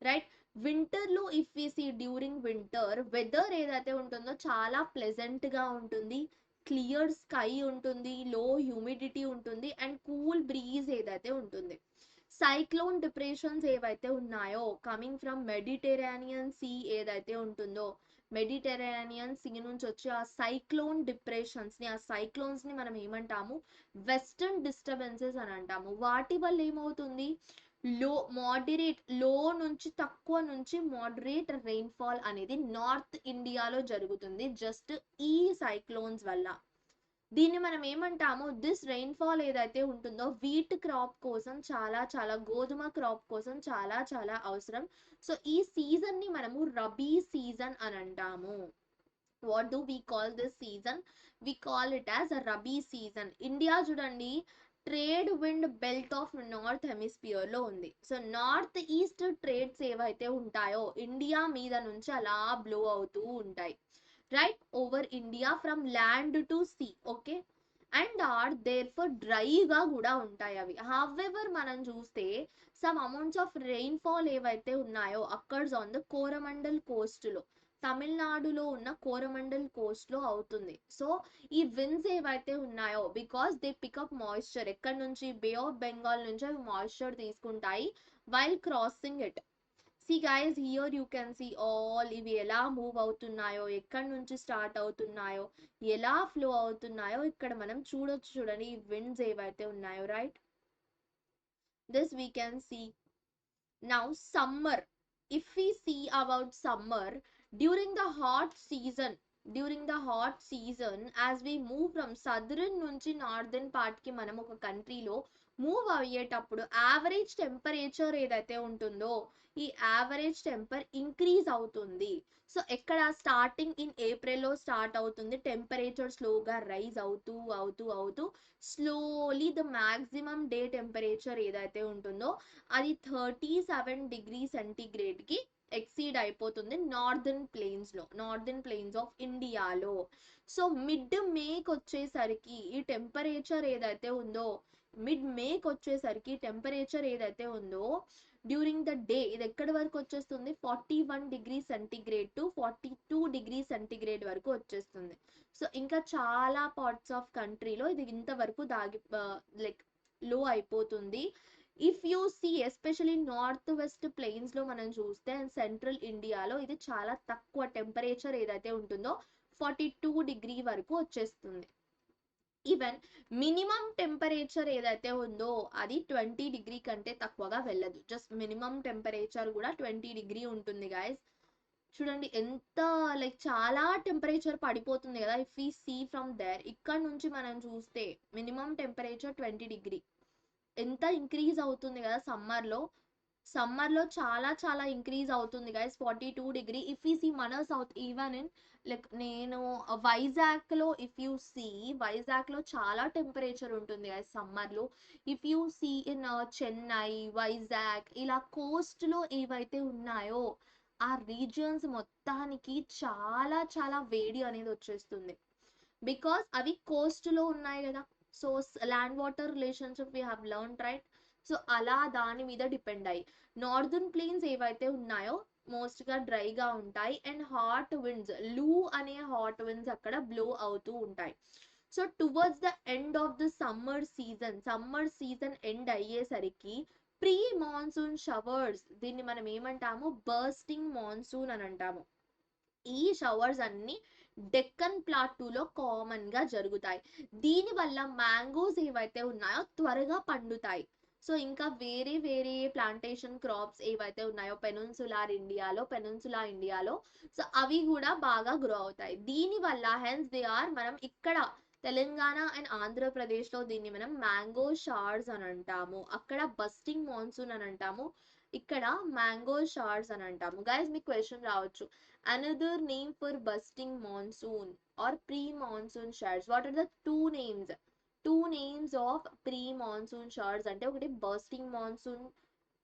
[SPEAKER 1] right? Winter లో if we see during winter weather ఏదైతే ఉంటుందో చాలా ప్లెజెంట్ గా ఉంటుంది, క్లియర్ స్కై ఉంటుంది, లో హ్యూమిడిటీ ఉంటుంది, అండ్ కూల్ బ్రీజ్ ఏదైతే ఉంటుంది. సైక్లోన్ డిప్రెషన్స్ ఏవైతే ఉన్నాయో కమింగ్ ఫ్రమ్ మెడిటేరేనియన్ సీ ఏదైతే ఉంటుందో, మెడిటేరేనియన్ సీ నుంచి వచ్చే ఆ సైక్లోన్ డిప్రెషన్స్ ని, ఆ సైక్లోన్స్ ని మనం ఏమంటాము? వెస్టర్న్ డిస్టర్బెన్సెస్ అని అంటాము. వాటి వల్ల ఏమవుతుంది? లో నుంచి, తక్కువ నుంచి మోడరేట్ రెయిన్ఫాల్ అనేది నార్త్ ఇండియాలో జరుగుతుంది జస్ట్ ఈ సైక్లోన్స్ వల్ల. దీన్ని మనం ఏమంటాము? దిస్ రెయిన్ఫాల్ ఏదైతే ఉంటుందో వీట్ క్రాప్ కోసం చాలా చాలా, గోధుమ క్రాప్ కోసం చాలా చాలా అవసరం. సో ఈ సీజన్ ని మనము రబీ సీజన్ అని అంటాము. What do we call this season? We call it as rabi season. India చూడండి, trade wind belt of north hemisphere లో ఉంది. సో నార్త్ ఈస్ట్ ట్రేడ్స్ ఏవైతే ఉంటాయో ఇండియా మీద నుంచి అలా బ్లో అవుతూ ఉంటాయి, right, over India from land to sea. Okay, and are there for డ్రైగా కూడా ఉంటాయి అవి. హవెవర్ మనం చూస్తే సమ్ అమౌంట్స్ ఆఫ్ రెయిన్ఫాల్ ఏవైతే ఉన్నాయో occurs on the Coromandel Coast లో, తమిళనాడులో ఉన్న కోరమండల్ కోస్ట్ లో అవుతుంది. సో ఈ విన్స్ ఏవైతే ఉన్నాయో బికాస్ దే పికప్ మాయిశ్చర్, ఎక్కడ నుంచి? బే ఆఫ్ బెంగాల్ నుంచి అవి మాయిశ్చర్ తీసుకుంటాయి while crossing it. See guys, here you can see all ఇవి ఎలా మూవ్ అవుతున్నాయో, ఎక్కడి నుంచి స్టార్ట్ అవుతున్నాయో, ఎలా ఫ్లో అవుతున్నాయో ఇక్కడ మనం చూడొచ్చు. చూడండి ఈ విండ్స్ ఏవైతే ఉన్నాయో, right? This we can see. Now summer, if we see about summer, during the hot season, as we move from southern నుంచి northern part కి మనం ఒక కంట్రీలో మూవ్ అయ్యేటప్పుడు యావరేజ్ టెంపరేచర్ ఏదైతే ఉంటుందో ఈ యావరేజ్ టెంపర్ ఇంక్రీజ్ అవుతుంది. సో ఎక్కడ? స్టార్టింగ్ ఇన్ ఏప్రిల్లో స్టార్ట్ అవుతుంది, టెంపరేచర్ స్లోగా రైజ్ అవుతూ అవుతూ అవుతూ slowly the maximum day temperature ఏదైతే ఉంటుందో అది 37 డిగ్రీ సెంటీగ్రేడ్ కి ఎక్సీడ్ అయిపోతుంది నార్దర్న్ ప్లెయిన్స్ ఆఫ్ ఇండియాలో. సో మిడ్ మేకి వచ్చేసరికి ఈ టెంపరేచర్ ఏదైతే ఉందో మిడ్ మేకి వచ్చేసరికి టెంపరేచర్ ఏదైతే ఉందో డ్యూరింగ్ ద డే ఇది ఎక్కడి వరకు వచ్చేస్తుంది 41 degree centigrade to 42 degree centigrade వరకు వచ్చేస్తుంది. సో ఇంకా చాలా పార్ట్స్ ఆఫ్ కంట్రీలో ఇది ఇంతవరకు లైక్ లో అయిపోతుంది. If you see especially north west plains లో మనం చూస్తే అండ్ సెంట్రల్ ఇండియాలో ఇది చాలా తక్కువ టెంపరేచర్ ఏదైతే ఉంటుందో 42 డిగ్రీ వరకు వచ్చేస్తుంది. ఈవెన్ మినిమం టెంపరేచర్ ఏదైతే ఉందో అది 20 డిగ్రీ కంటే తక్కువగా వెళ్ళదు. జస్ట్ మినిమం టెంపరేచర్ కూడా 20 డిగ్రీ ఉంటుంది గాయస్. చూడండి ఎంత లైక్ చాలా టెంపరేచర్ పడిపోతుంది కదా. ఇఫ్ ఈ సీ ఫ్రమ్ దేర్ ఇక్కడ నుంచి మనం చూస్తే మినిమం టెంపరేచర్ 20 డిగ్రీ ఎంత ఇంక్రీజ్ అవుతుంది కదా సమ్మర్ లో చాలా చాలా ఇంక్రీజ్ అవుతుంది guys 42 degree. If you see మన సౌత్ ఈవెన్ ఇన్ లైక్ నేను వైజాగ్ లో ఇఫ్ యూ సీ వైజాగ్ లో చాలా టెంపరేచర్ ఉంటుంది గైస్ సమ్మర్ లో. If you see in Chennai Vizag ఇలా కోస్ట్ లో ఏవైతే ఉన్నాయో ఆ రీజియన్స్ మొత్తానికి చాలా చాలా వేడి అనేది వచ్చేస్తుంది. బికాస్ అవి కోస్ట్ లో ఉన్నాయి కదా. So land water relationship we have learn right. So అలా దాని మీద డిపెండ్ అయ్యి నార్దర్న్ ప్లేన్స్ ఏవైతే ఉన్నాయో మోస్ట్ గా డ్రైగా ఉంటాయి అండ్ హాట్ విండ్స్ లూ అనే హాట్ విండ్స్ అక్కడ బ్లో అవుతూ ఉంటాయి. So towards the end of the summer season end అయ్యేసరికి ప్రీ మాన్సూన్ షవర్స్ దీన్ని మనం ఏమంటాము బర్స్టింగ్ మాన్సూన్ అని అంటాము. ఈ షవర్స్ అన్ని డెక్కన్ ప్లాటూలో కామన్ గా జరుగుతాయి. దీని వల్ల మ్యాంగోస్ ఏవైతే ఉన్నాయో త్వరగా పండుతాయి. సో ఇంకా వేరే వేరే ప్లాంటేషన్ క్రాప్స్ ఏవైతే ఉన్నాయో పెనున్సులా ఇండియాలో సో అవి కూడా బాగా గ్రో అవుతాయి. దీని వల్ల హెన్స్ దే ఆర్ మనం ఇక్కడ తెలంగాణ అండ్ ఆంధ్రప్రదేశ్ లో దీన్ని మనం మ్యాంగో షార్స్ అని అంటాము. అక్కడ బస్టింగ్ మాన్సూన్ అని అంటాము. ఇక్కడ మ్యాంగో షార్స్ అని అంటాము. గైస్ మీకు క్వశ్చన్ రావచ్చు, another name for busting monsoon or pre-monsoon showers. What are the two names of pre-monsoon showers అంటే ఒకటి బర్స్టింగ్ మాన్సూన్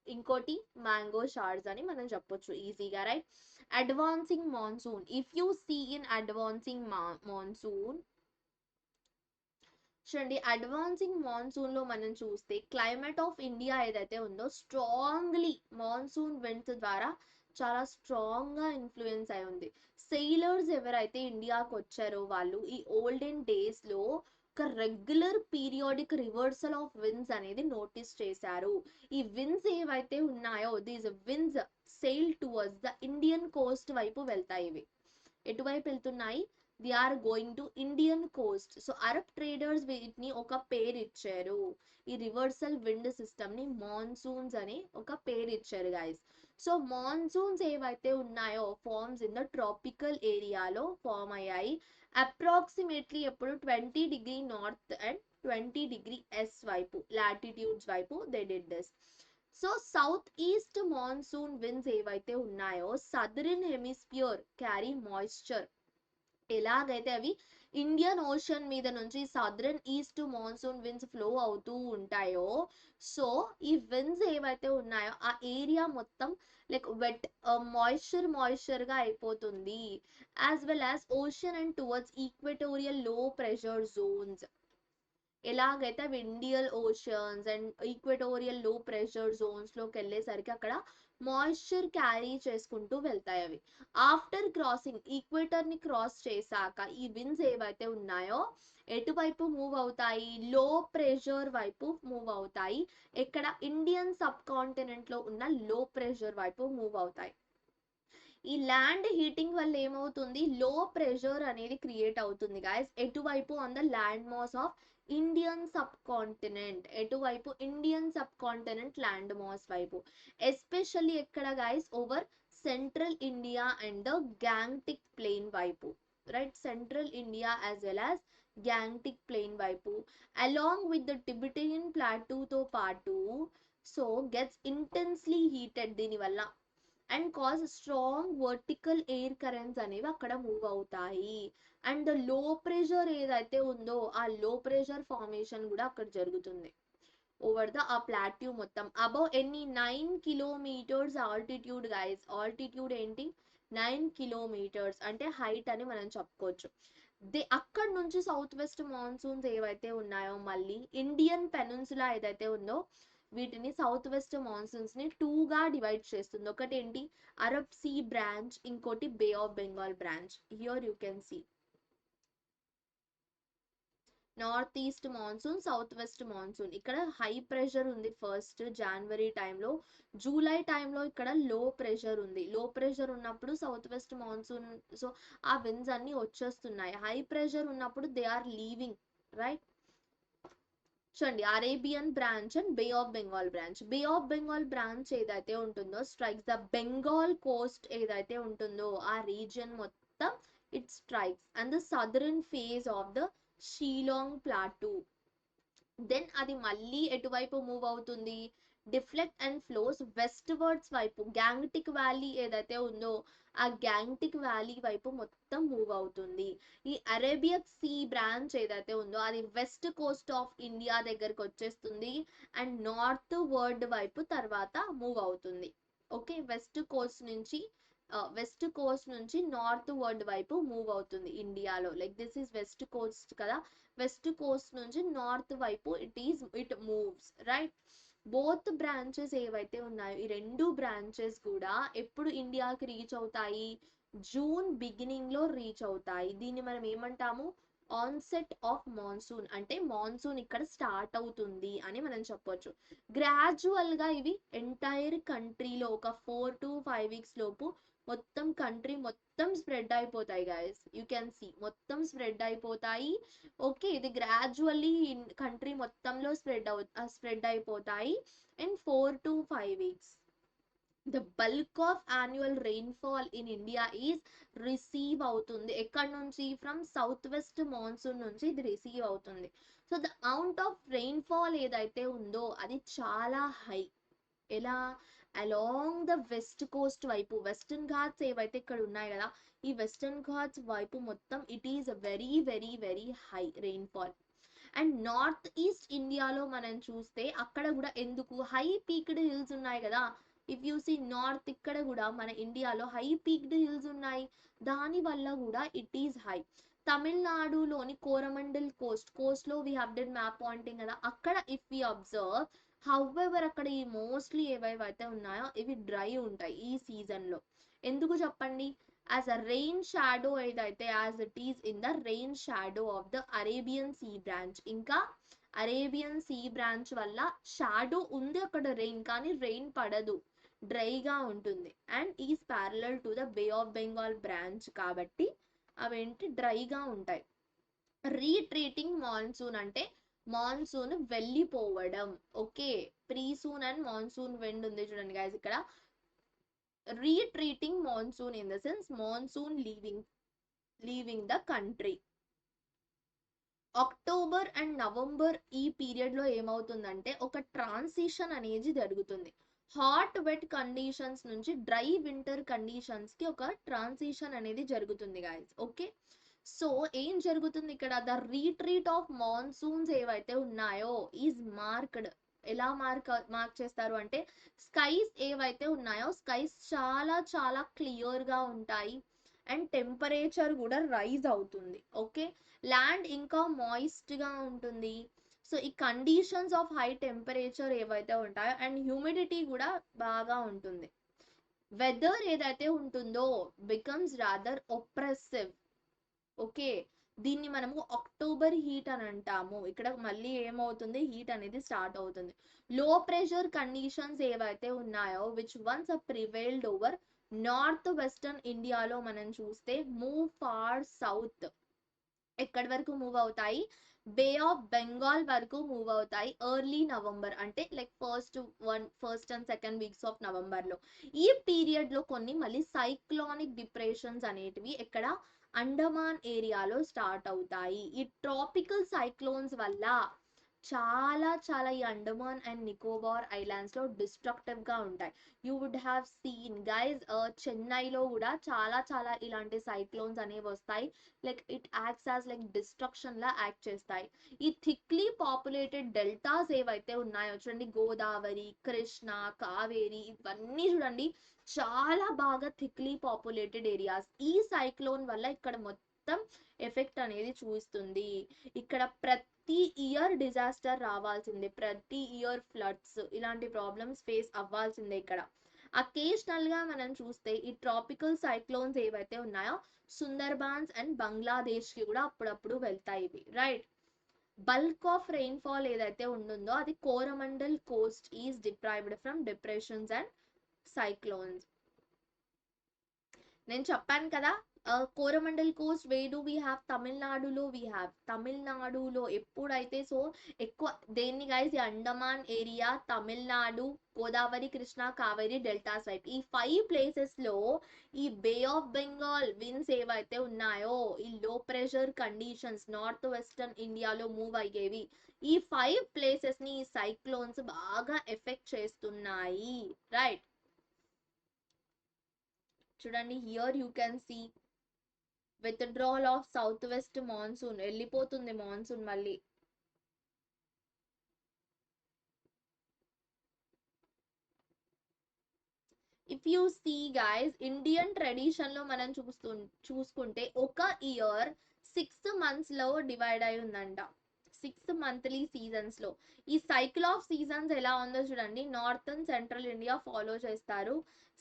[SPEAKER 1] ఇంకోటి మ్యాంగో షవర్స్ అని మనం చెప్పొచ్చు ఈజీగా right. Advancing monsoon if you see in advancing monsoon చూడండి అడ్వాన్సింగ్ మాన్సూన్ లో మనం చూస్తే క్లైమేట్ ఆఫ్ ఇండియా ఏదైతే ఉందో స్ట్రాంగ్లీ మాన్సూన్ విండ్స్ ద్వారా చాలా స్ట్రాంగ్ గా ఇన్ఫ్లుయెన్స్ అయి ఉంది. సెయిలర్స్ ఎవరైతే ఇండియాకి వచ్చారో వాళ్ళు ఈ ఓల్డెన్ డేస్ లో ఒక regular periodic reversal of winds అనేది నోటీస్ చేశారు. ఈ విండ్స్ ఏవైతే ఉన్నాయో these winds sail towards the Indian coast వైపు వెళ్తాయి. ఇవి ఎటువైపు వెళ్తున్నాయి? They are going to Indian coast. So Arab traders వీటిని ఒక పేరు ఇచ్చారు. ఈ రివర్సల్ విండ్ సిస్టమ్ ని మాన్సూన్స్ అని ఒక పేరు ఇచ్చారు గైస్. సో మాన్సూన్స్ ఏవైతే ఉన్నాయో ఫార్మ్స్ ఇన్ ద ట్రాపికల్ ఏరియాలో ఫార్మ్ అయ్యాయి. అప్రాక్సిమేట్లీ ఎప్పుడు 20 degree north and 20 degree yes వైపు లాటిట్యూడ్స్ వైపు they did this. So south east monsoon winds ఏవైతే ఉన్నాయో సదరన్ హెమిస్ఫియర్ క్యారీ మాయిశ్చర్. ఎలాగైతే అవి ఇండియన్ ఓషన్ మీద నుంచి southern east monsoon winds flow అవుతూ ఉంటాయో సో ఈ విండ్స్ ఏవైతే ఉన్నాయో ఆ ఏరియా మొత్తం లైక్ వెట్ మాయిశ్చర్ గా అయిపోతుంది. As well as ocean and towards Equatorial లో ప్రెషర్ జోన్స్. ఎలాగైతే అవి ఇండియన్ ఓషన్స్ అండ్ ఈక్వెటోరియల్ లో ప్రెషర్ జోన్స్ లోకి వెళ్ళేసరికి అక్కడ మాయిశ్చర్ క్యారీ చేసుకుంటూ వెళ్తాయి అవి. ఆఫ్టర్ క్రాసింగ్ ఈక్వేటర్ ని క్రాస్ చేశాక ఈ విండ్స్ ఏవైతే ఉన్నాయో ఎటువైపు మూవ్ అవుతాయి? లో ప్రెషర్ వైపు మూవ్ అవుతాయి. ఇక్కడ ఇండియన్ సబ్ కాంటినెంట్ లో ఉన్న లో ప్రెషర్ వైపు మూవ్ అవుతాయి. ఈ ల్యాండ్ హీటింగ్ వల్ల ఏమవుతుంది? లో ప్రెషర్ అనేది క్రియేట్ అవుతుంది గాయస్. ఎటువైపు? On the land mass of Indian sub continent. ఎటువైపు? Indian sub continent land mass వైపు. ఎస్పెషల్లీ ఎక్కడ guys? Over central India and the Gangetic plain వైపు right. Central India as well as Gangetic plain వైపు అలాంగ్ విత్ ద టిబెటియన్ ప్లాటూతో పాటు సో గెట్స్ ఇంటెన్స్లీ హీటెడ్ దీనివల్ల and cause strong vertical air currents అనేవి అక్కడ మూవ్ అవుతాయి. అండ్ ద లో ప్రెషర్ ఏదైతే ఉందో ఆ లో ప్రెషర్ ఫార్మేషన్ కూడా అక్కడ జరుగుతుంది ఓవర్ ద ఆ ప్లాట్యూ మొత్తం. అబౌవ్ ఎన్ని 9 కిలోమీటర్స్ ఆల్టిట్యూడ్ గైస్. ఆల్టిట్యూడ్ ఏంటి? 9 కిలోమీటర్స్ అంటే హైట్ అని మనం చెప్పుకోవచ్చు. అక్కడ నుంచి సౌత్ వెస్ట్ మాన్సూన్స్ ఏవైతే ఉన్నాయో మళ్ళీ ఇండియన్ పెనిన్సులా ఏదైతే ఉందో వీటిని సౌత్ వెస్ట్ మాన్సూన్స్ ని గా డివైడ్ చేస్తుంది. ఒకటి ఏంటి, అరబ్ సీ బ్రాంచ్, ఇంకోటి bay of Bengal branch. Here you can see north east monsoon, south west monsoon. ఇక్కడ హై ప్రెషర్ ఉంది ఫస్ట్ జనవరి టైంలో, జూలై టైంలో ఇక్కడ లో ప్రెషర్ ఉంది. లో ప్రెషర్ ఉన్నప్పుడు సౌత్ వెస్ట్ మాన్సూన్, సో ఆ విండ్స్ అన్ని వచ్చేస్తున్నాయి. హై ప్రెషర్ ఉన్నప్పుడు దే ఆర్ లీవింగ్, రైట్. చూడండి, Arabian branch and Bay of Bengal branch. Bay of Bengal branch ఏదైతే ఉంటుందో స్ట్రైక్స్ ద బెంగాల్ కోస్ట్ ఏదైతే ఉంటుందో ఆ రీజియన్ మొత్తం it strikes and the southern face of the Shillong plateau. Then అది మళ్ళీ ఎటువైపు మూవ్ అవుతుంది, deflect and flows westwards వైపు, గ్యాంగ్టిక్ వ్యాలీ ఏదైతే ఉందో ఆ గ్యాంగ్టిక్ వ్యాలీ వైపు మొత్తం మూవ్ అవుతుంది. ఈ అరేబియక్ సీ బ్రాంచ్ ఏదైతే ఉందో అది వెస్ట్ కోస్ట్ ఆఫ్ ఇండియా దగ్గరకు వచ్చేస్తుంది అండ్ నార్త్ వర్డ్ వైపు తర్వాత మూవ్ అవుతుంది. ఓకే, వెస్ట్ కోస్ట్ నుంచి నార్త్ వర్డ్ వైపు మూవ్ అవుతుంది ఇండియాలో. Like this is west Coast కదా, వెస్ట్ కోస్ట్ నుంచి నార్త్ వైపు it moves, right. Both branches ఏవైతే ఉన్నాయో ఈ రెండు బ్రాంచెస్ కూడా ఎప్పుడు ఇండియాకి రీచ్ అవుతాయి, జూన్ బిగినింగ్ లో రీచ్ అవుతాయి. దీన్ని మనం ఏమంటాము, ఆన్సెట్ ఆఫ్ మాన్సూన్, అంటే మాన్సూన్ ఇక్కడ స్టార్ట్ అవుతుంది అని మనం చెప్పొచ్చు. గ్రాడ్యువల్ గా ఇవి ఎంటైర్ కంట్రీలో ఒక 4 to 5 weeks లోపు మొత్తం కంట్రీ మొత్తం స్ప్రెడ్ అయిపోతాయి గైస్. యూ కెన్ సీ మొత్తం స్ప్రెడ్ అయిపోతాయి. ఓకే, ఇది గ్రాడ్యువల్లీ కంట్రీ మొత్తంలో స్ప్రెడ్ అయిపోతాయి in 4 to 5 weeks. The bulk of annual rainfall in India is receive అవుతుంది ఎక్కడ నుంచి, ఫ్రమ్ సౌత్ వెస్ట్ మాన్సూన్ నుంచి ఇది రిసీవ్ అవుతుంది. So the amount of rainfall ఏదైతే ఉందో అది చాలా హై. ఎలా, అలాంగ్ ద వెస్ట్ కోస్ట్ వైపు, వెస్టర్న్ ఘాట్స్ ఏవైతే ఇక్కడ ఉన్నాయి కదా ఈ వెస్టర్న్ ఘాట్స్ వైపు మొత్తం it is very very very high rainfall. And north east ఇండియాలో మనం చూస్తే అక్కడ కూడా ఎందుకు హై పీక్డ్ హిల్స్ ఉన్నాయి కదా, ఇఫ్ యూ సీ నార్త్ ఇక్కడ కూడా మన ఇండియాలో హై పీక్డ్ హిల్స్ ఉన్నాయి, దాని వల్ల కూడా ఇట్ ఈస్ హై. తమిళనాడులోని కోరమండల్ కోస్ట్ లో we have dead map pointing కదా, అక్కడ ఇఫ్ వి అబ్జర్వ్ హౌఎవర్ అక్కడ ఈ మోస్ట్లీ ఏవైతే ఉన్నాయో ఇవి డ్రై ఉంటాయి ఈ సీజన్ లో. ఎందుకు చెప్పండి, యాజ్ అ రెయిన్ షాడో ఏదైతే as it is in the rain shadow of the Arabian sea branch. ఇంకా అరేబియన్ సీ బ్రాంచ్ వల్ల షాడో ఉంది అక్కడ రెయిన్, కానీ రెయిన్ పడదు, డ్రైగా ఉంటుంది. And is parallel to the Bay of Bengal branch కాబట్టి అవేంటి డ్రైగా ఉంటాయి. రీట్రీటింగ్ మాన్సూన్ అంటే మాన్సూన్ వెళ్ళిపోవడం. ఓకే, ప్రీసూన్ అండ్ మాన్సూన్ విండ్ ఉంది చూడండి గైస్ ఇక్కడ. Retreating monsoon in the sense monsoon leaving the country. October and November ఈ పీరియడ్ లో ఏమవుతుందంటే ఒక ట్రాన్సిషన్ అనేది జరుగుతుంది. హాట్ వెట్ కండిషన్స్ నుంచి డ్రై వింటర్ కండిషన్స్ కి ఒక ట్రాన్సిషన్ అనేది జరుగుతుంది గైస్. ఓకే, సో ఏం జరుగుతుంది ఇక్కడ, ద రీట్రీట్ ఆఫ్ మాన్సూన్స్ ఏవైతే ఉన్నాయో ఈజ్ మార్క్డ్. ఎలా మార్క్ చేస్తారు అంటే స్కైస్ ఏవైతే ఉన్నాయో స్కైస్ చాలా చాలా క్లియర్ గా ఉంటాయి అండ్ టెంపరేచర్ కూడా రైజ్ అవుతుంది. ఓకే, ల్యాండ్ ఇంకా మాయిస్ట్ గా ఉంటుంది. సో ఈ కండిషన్స్ ఆఫ్ హై టెంపరేచర్ ఏవైతే ఉంటాయో అండ్ హ్యూమిడిటీ కూడా బాగా ఉంటుంది. వెదర్ ఏదైతే ఉంటుందో బికమ్స్ రాదర్ ఒప్రెసివ్. ఓకే, దీన్ని మనము అక్టోబర్ హీట్ అని అంటాము. ఇక్కడ మళ్ళీ ఏమవుతుంది, హీట్ అనేది స్టార్ట్ అవుతుంది. లో ప్రెషర్ కండిషన్స్ ఏవైతే ఉన్నాయో which once prevailed over north western ఇండియాలో మనం చూస్తే మూవ్ ఫార్ సౌత్. ఎక్కడి వరకు మూవ్ అవుతాయి, బే ఆఫ్ బెంగాల్ వరకు మూవ్ అవుతాయి ఎర్లీ నవంబర్, అంటే like first and second weeks of November లో. ఈ పీరియడ్ లో కొన్ని మళ్ళీ సైక్లానిక్ డిప్రెషన్స్ అనేటివి ఎక్కడ అండమాన్ ఏరియాలో స్టార్ట్ అవుతాయి. ఈ ట్రాపికల్ సైక్లోన్స్ వల్ల చాలా చాలా ఈ అండమాన్ అండ్ నికోబార్ ఐలాండ్స్ లో డిస్ట్రక్టివ్ గా ఉంటాయి. You would have seen guys చెన్నైలో కూడా చాలా చాలా ఇలాంటి సైక్లోన్స్ అనేవి వస్తాయి. Like it acts as like destruction లా యాక్ట్ చేస్తాయి. ఈ థిక్లీ పాపులేటెడ్ డెల్టాస్ ఏవైతే ఉన్నాయో చూడండి, గోదావరి, కృష్ణ, కావేరి, ఇవన్నీ చూడండి చాలా బాగా థిక్లీ పాపులేటెడ్ ఏరియాస్. ఈ సైక్లోన్ వల్ల ఇక్కడ మొత్తం ఎఫెక్ట్ అనేది చూపిస్తుంది. ఇక్కడ ప్రతి ఇయర్ డిజాస్టర్ రావాల్సిందే, ప్రతి ఇయర్ ఫ్లడ్స్ ఇలాంటి ప్రాబ్లమ్స్ ఫేస్ అవ్వాల్సిందే. ఇక్కడ అకేషనల్ గా మనం చూస్తే ఈ ట్రాపికల్ సైక్లోన్స్ ఏవైతే ఉన్నాయో సుందర్బాన్స్ అండ్ బంగ్లాదేశ్ కి కూడా అప్పుడప్పుడు వెళ్తాయి ఇవి, రైట్. బల్క్ ఆఫ్ రెయిన్ఫాల్ ఏదైతే ఉంటుందో అది Coromandel Coast is deprived from depressions and cyclones. నేను చెప్పాను కదా, Coromandel Coast way do we have తమిళనాడులో ఎప్పుడైతే సో ఎక్కువ దేన్ని guys, Andaman area, Tamil Nadu, Godavari, Krishna, Kaveri deltas వైపు ఈ 5 ప్లేసెస్ లో ఈ బే ఆఫ్ బెంగాల్ విన్స్ ఏవైతే ఉన్నాయో ఈ లో ప్రెషర్ కండిషన్స్ నార్త్ వెస్టర్న్ ఇండియాలో మూవ్ అయ్యేవి, ఈ 5 ప్లేసెస్ ని ఈ సైక్లోన్స్ బాగా ఎఫెక్ట్ చేస్తున్నాయి, రైట్. చూడండి, here you can see withdrawal of south west monsoon, వెళ్ళిపోతుంది మాన్సూన్ మళ్ళీ. If you see guys, Indian tradition లో మనం చూసుకుంటే ఒక ఇయర్ 6 months లో డివైడ్ అయి ఉందంట, 6 monthly సీజన్స్ లో. ఈ సైకిల్ ఆఫ్ సీజన్స్ ఎలా ఉందో చూడండి, north and central India follow చేస్తారు.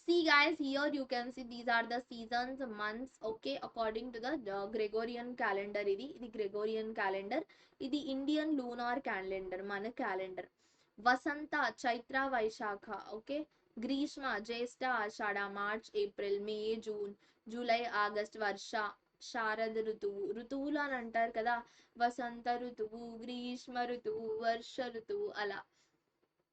[SPEAKER 1] See guys, here you can see these are the seasons, months, okay, according to the Gregorian calendar. ఇది Gregorian calendar, ఇది Indian lunar calendar, మన calendar. వసంత, చైత్ర, వైశాఖ, ఓకే. గ్రీష్మ, జ్యేష్ఠ, ఆషాఢ, మార్చ్, ఏప్రిల్, మే, జూన్, జూలై, ఆగస్ట్. వర్ష, శారద ఋతువు, ఋతువులు అని అంటారు కదా, వసంత ఋతువు, గ్రీష్మ ఋతువు, వర్ష ఋతువు అలా.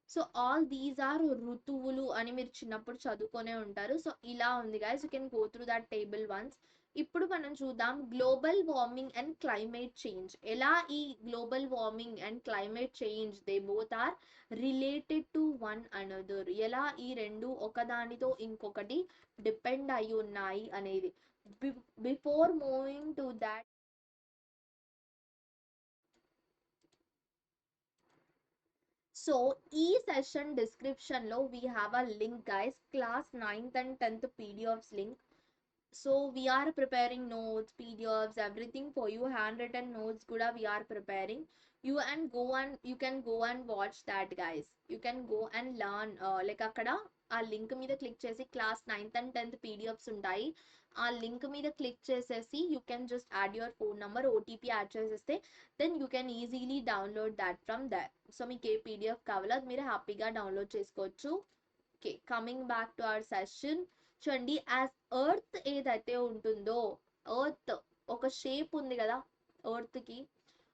[SPEAKER 1] సో ఆల్ దీస్ ఆర్ ఋతువులు అని మీరు చిన్నప్పుడు చదువుకొనే ఉంటారు. సో ఇలా ఉంది guys, you can go through that table once. ఇప్పుడు మనం చూద్దాం global warming and climate change. ఎలా ఈ global warming and climate change they both are related to one another, ఎలా ఈ రెండు ఒకదానితో ఇంకొకటి డిపెండ్ అయి ఉన్నాయి అనేది. Before moving to that, so ఈ సెషన్ డిస్క్రిప్షన్ లో we have a link guys, class 9th and 10th PDFs link. So we are preparing notes, PDFs, everything for you. Handwritten notes kuda we are preparing. You can go and watch that guys. You can go and learn like akkada ఆ లింక్ మీద క్లిక్ చేసి class 9th and 10th PDFs ఉంటాయి. ఆ లింక్ మీద క్లిక్ చేసేసి you can just add your phone number, OTP add చేసేస్తే then you can easily download that from that. So మీకు ఏ పీడిఎఫ్ కావాలో అది మీరు హ్యాపీగా డౌన్లోడ్ చేసుకోవచ్చు. Okay, coming back to our session. చూడండి, యాజ్ ఎర్త్ ఏదైతే ఉంటుందో, ఎర్త్ ఒక షేప్ ఉంది కదా ఎర్త్ కి,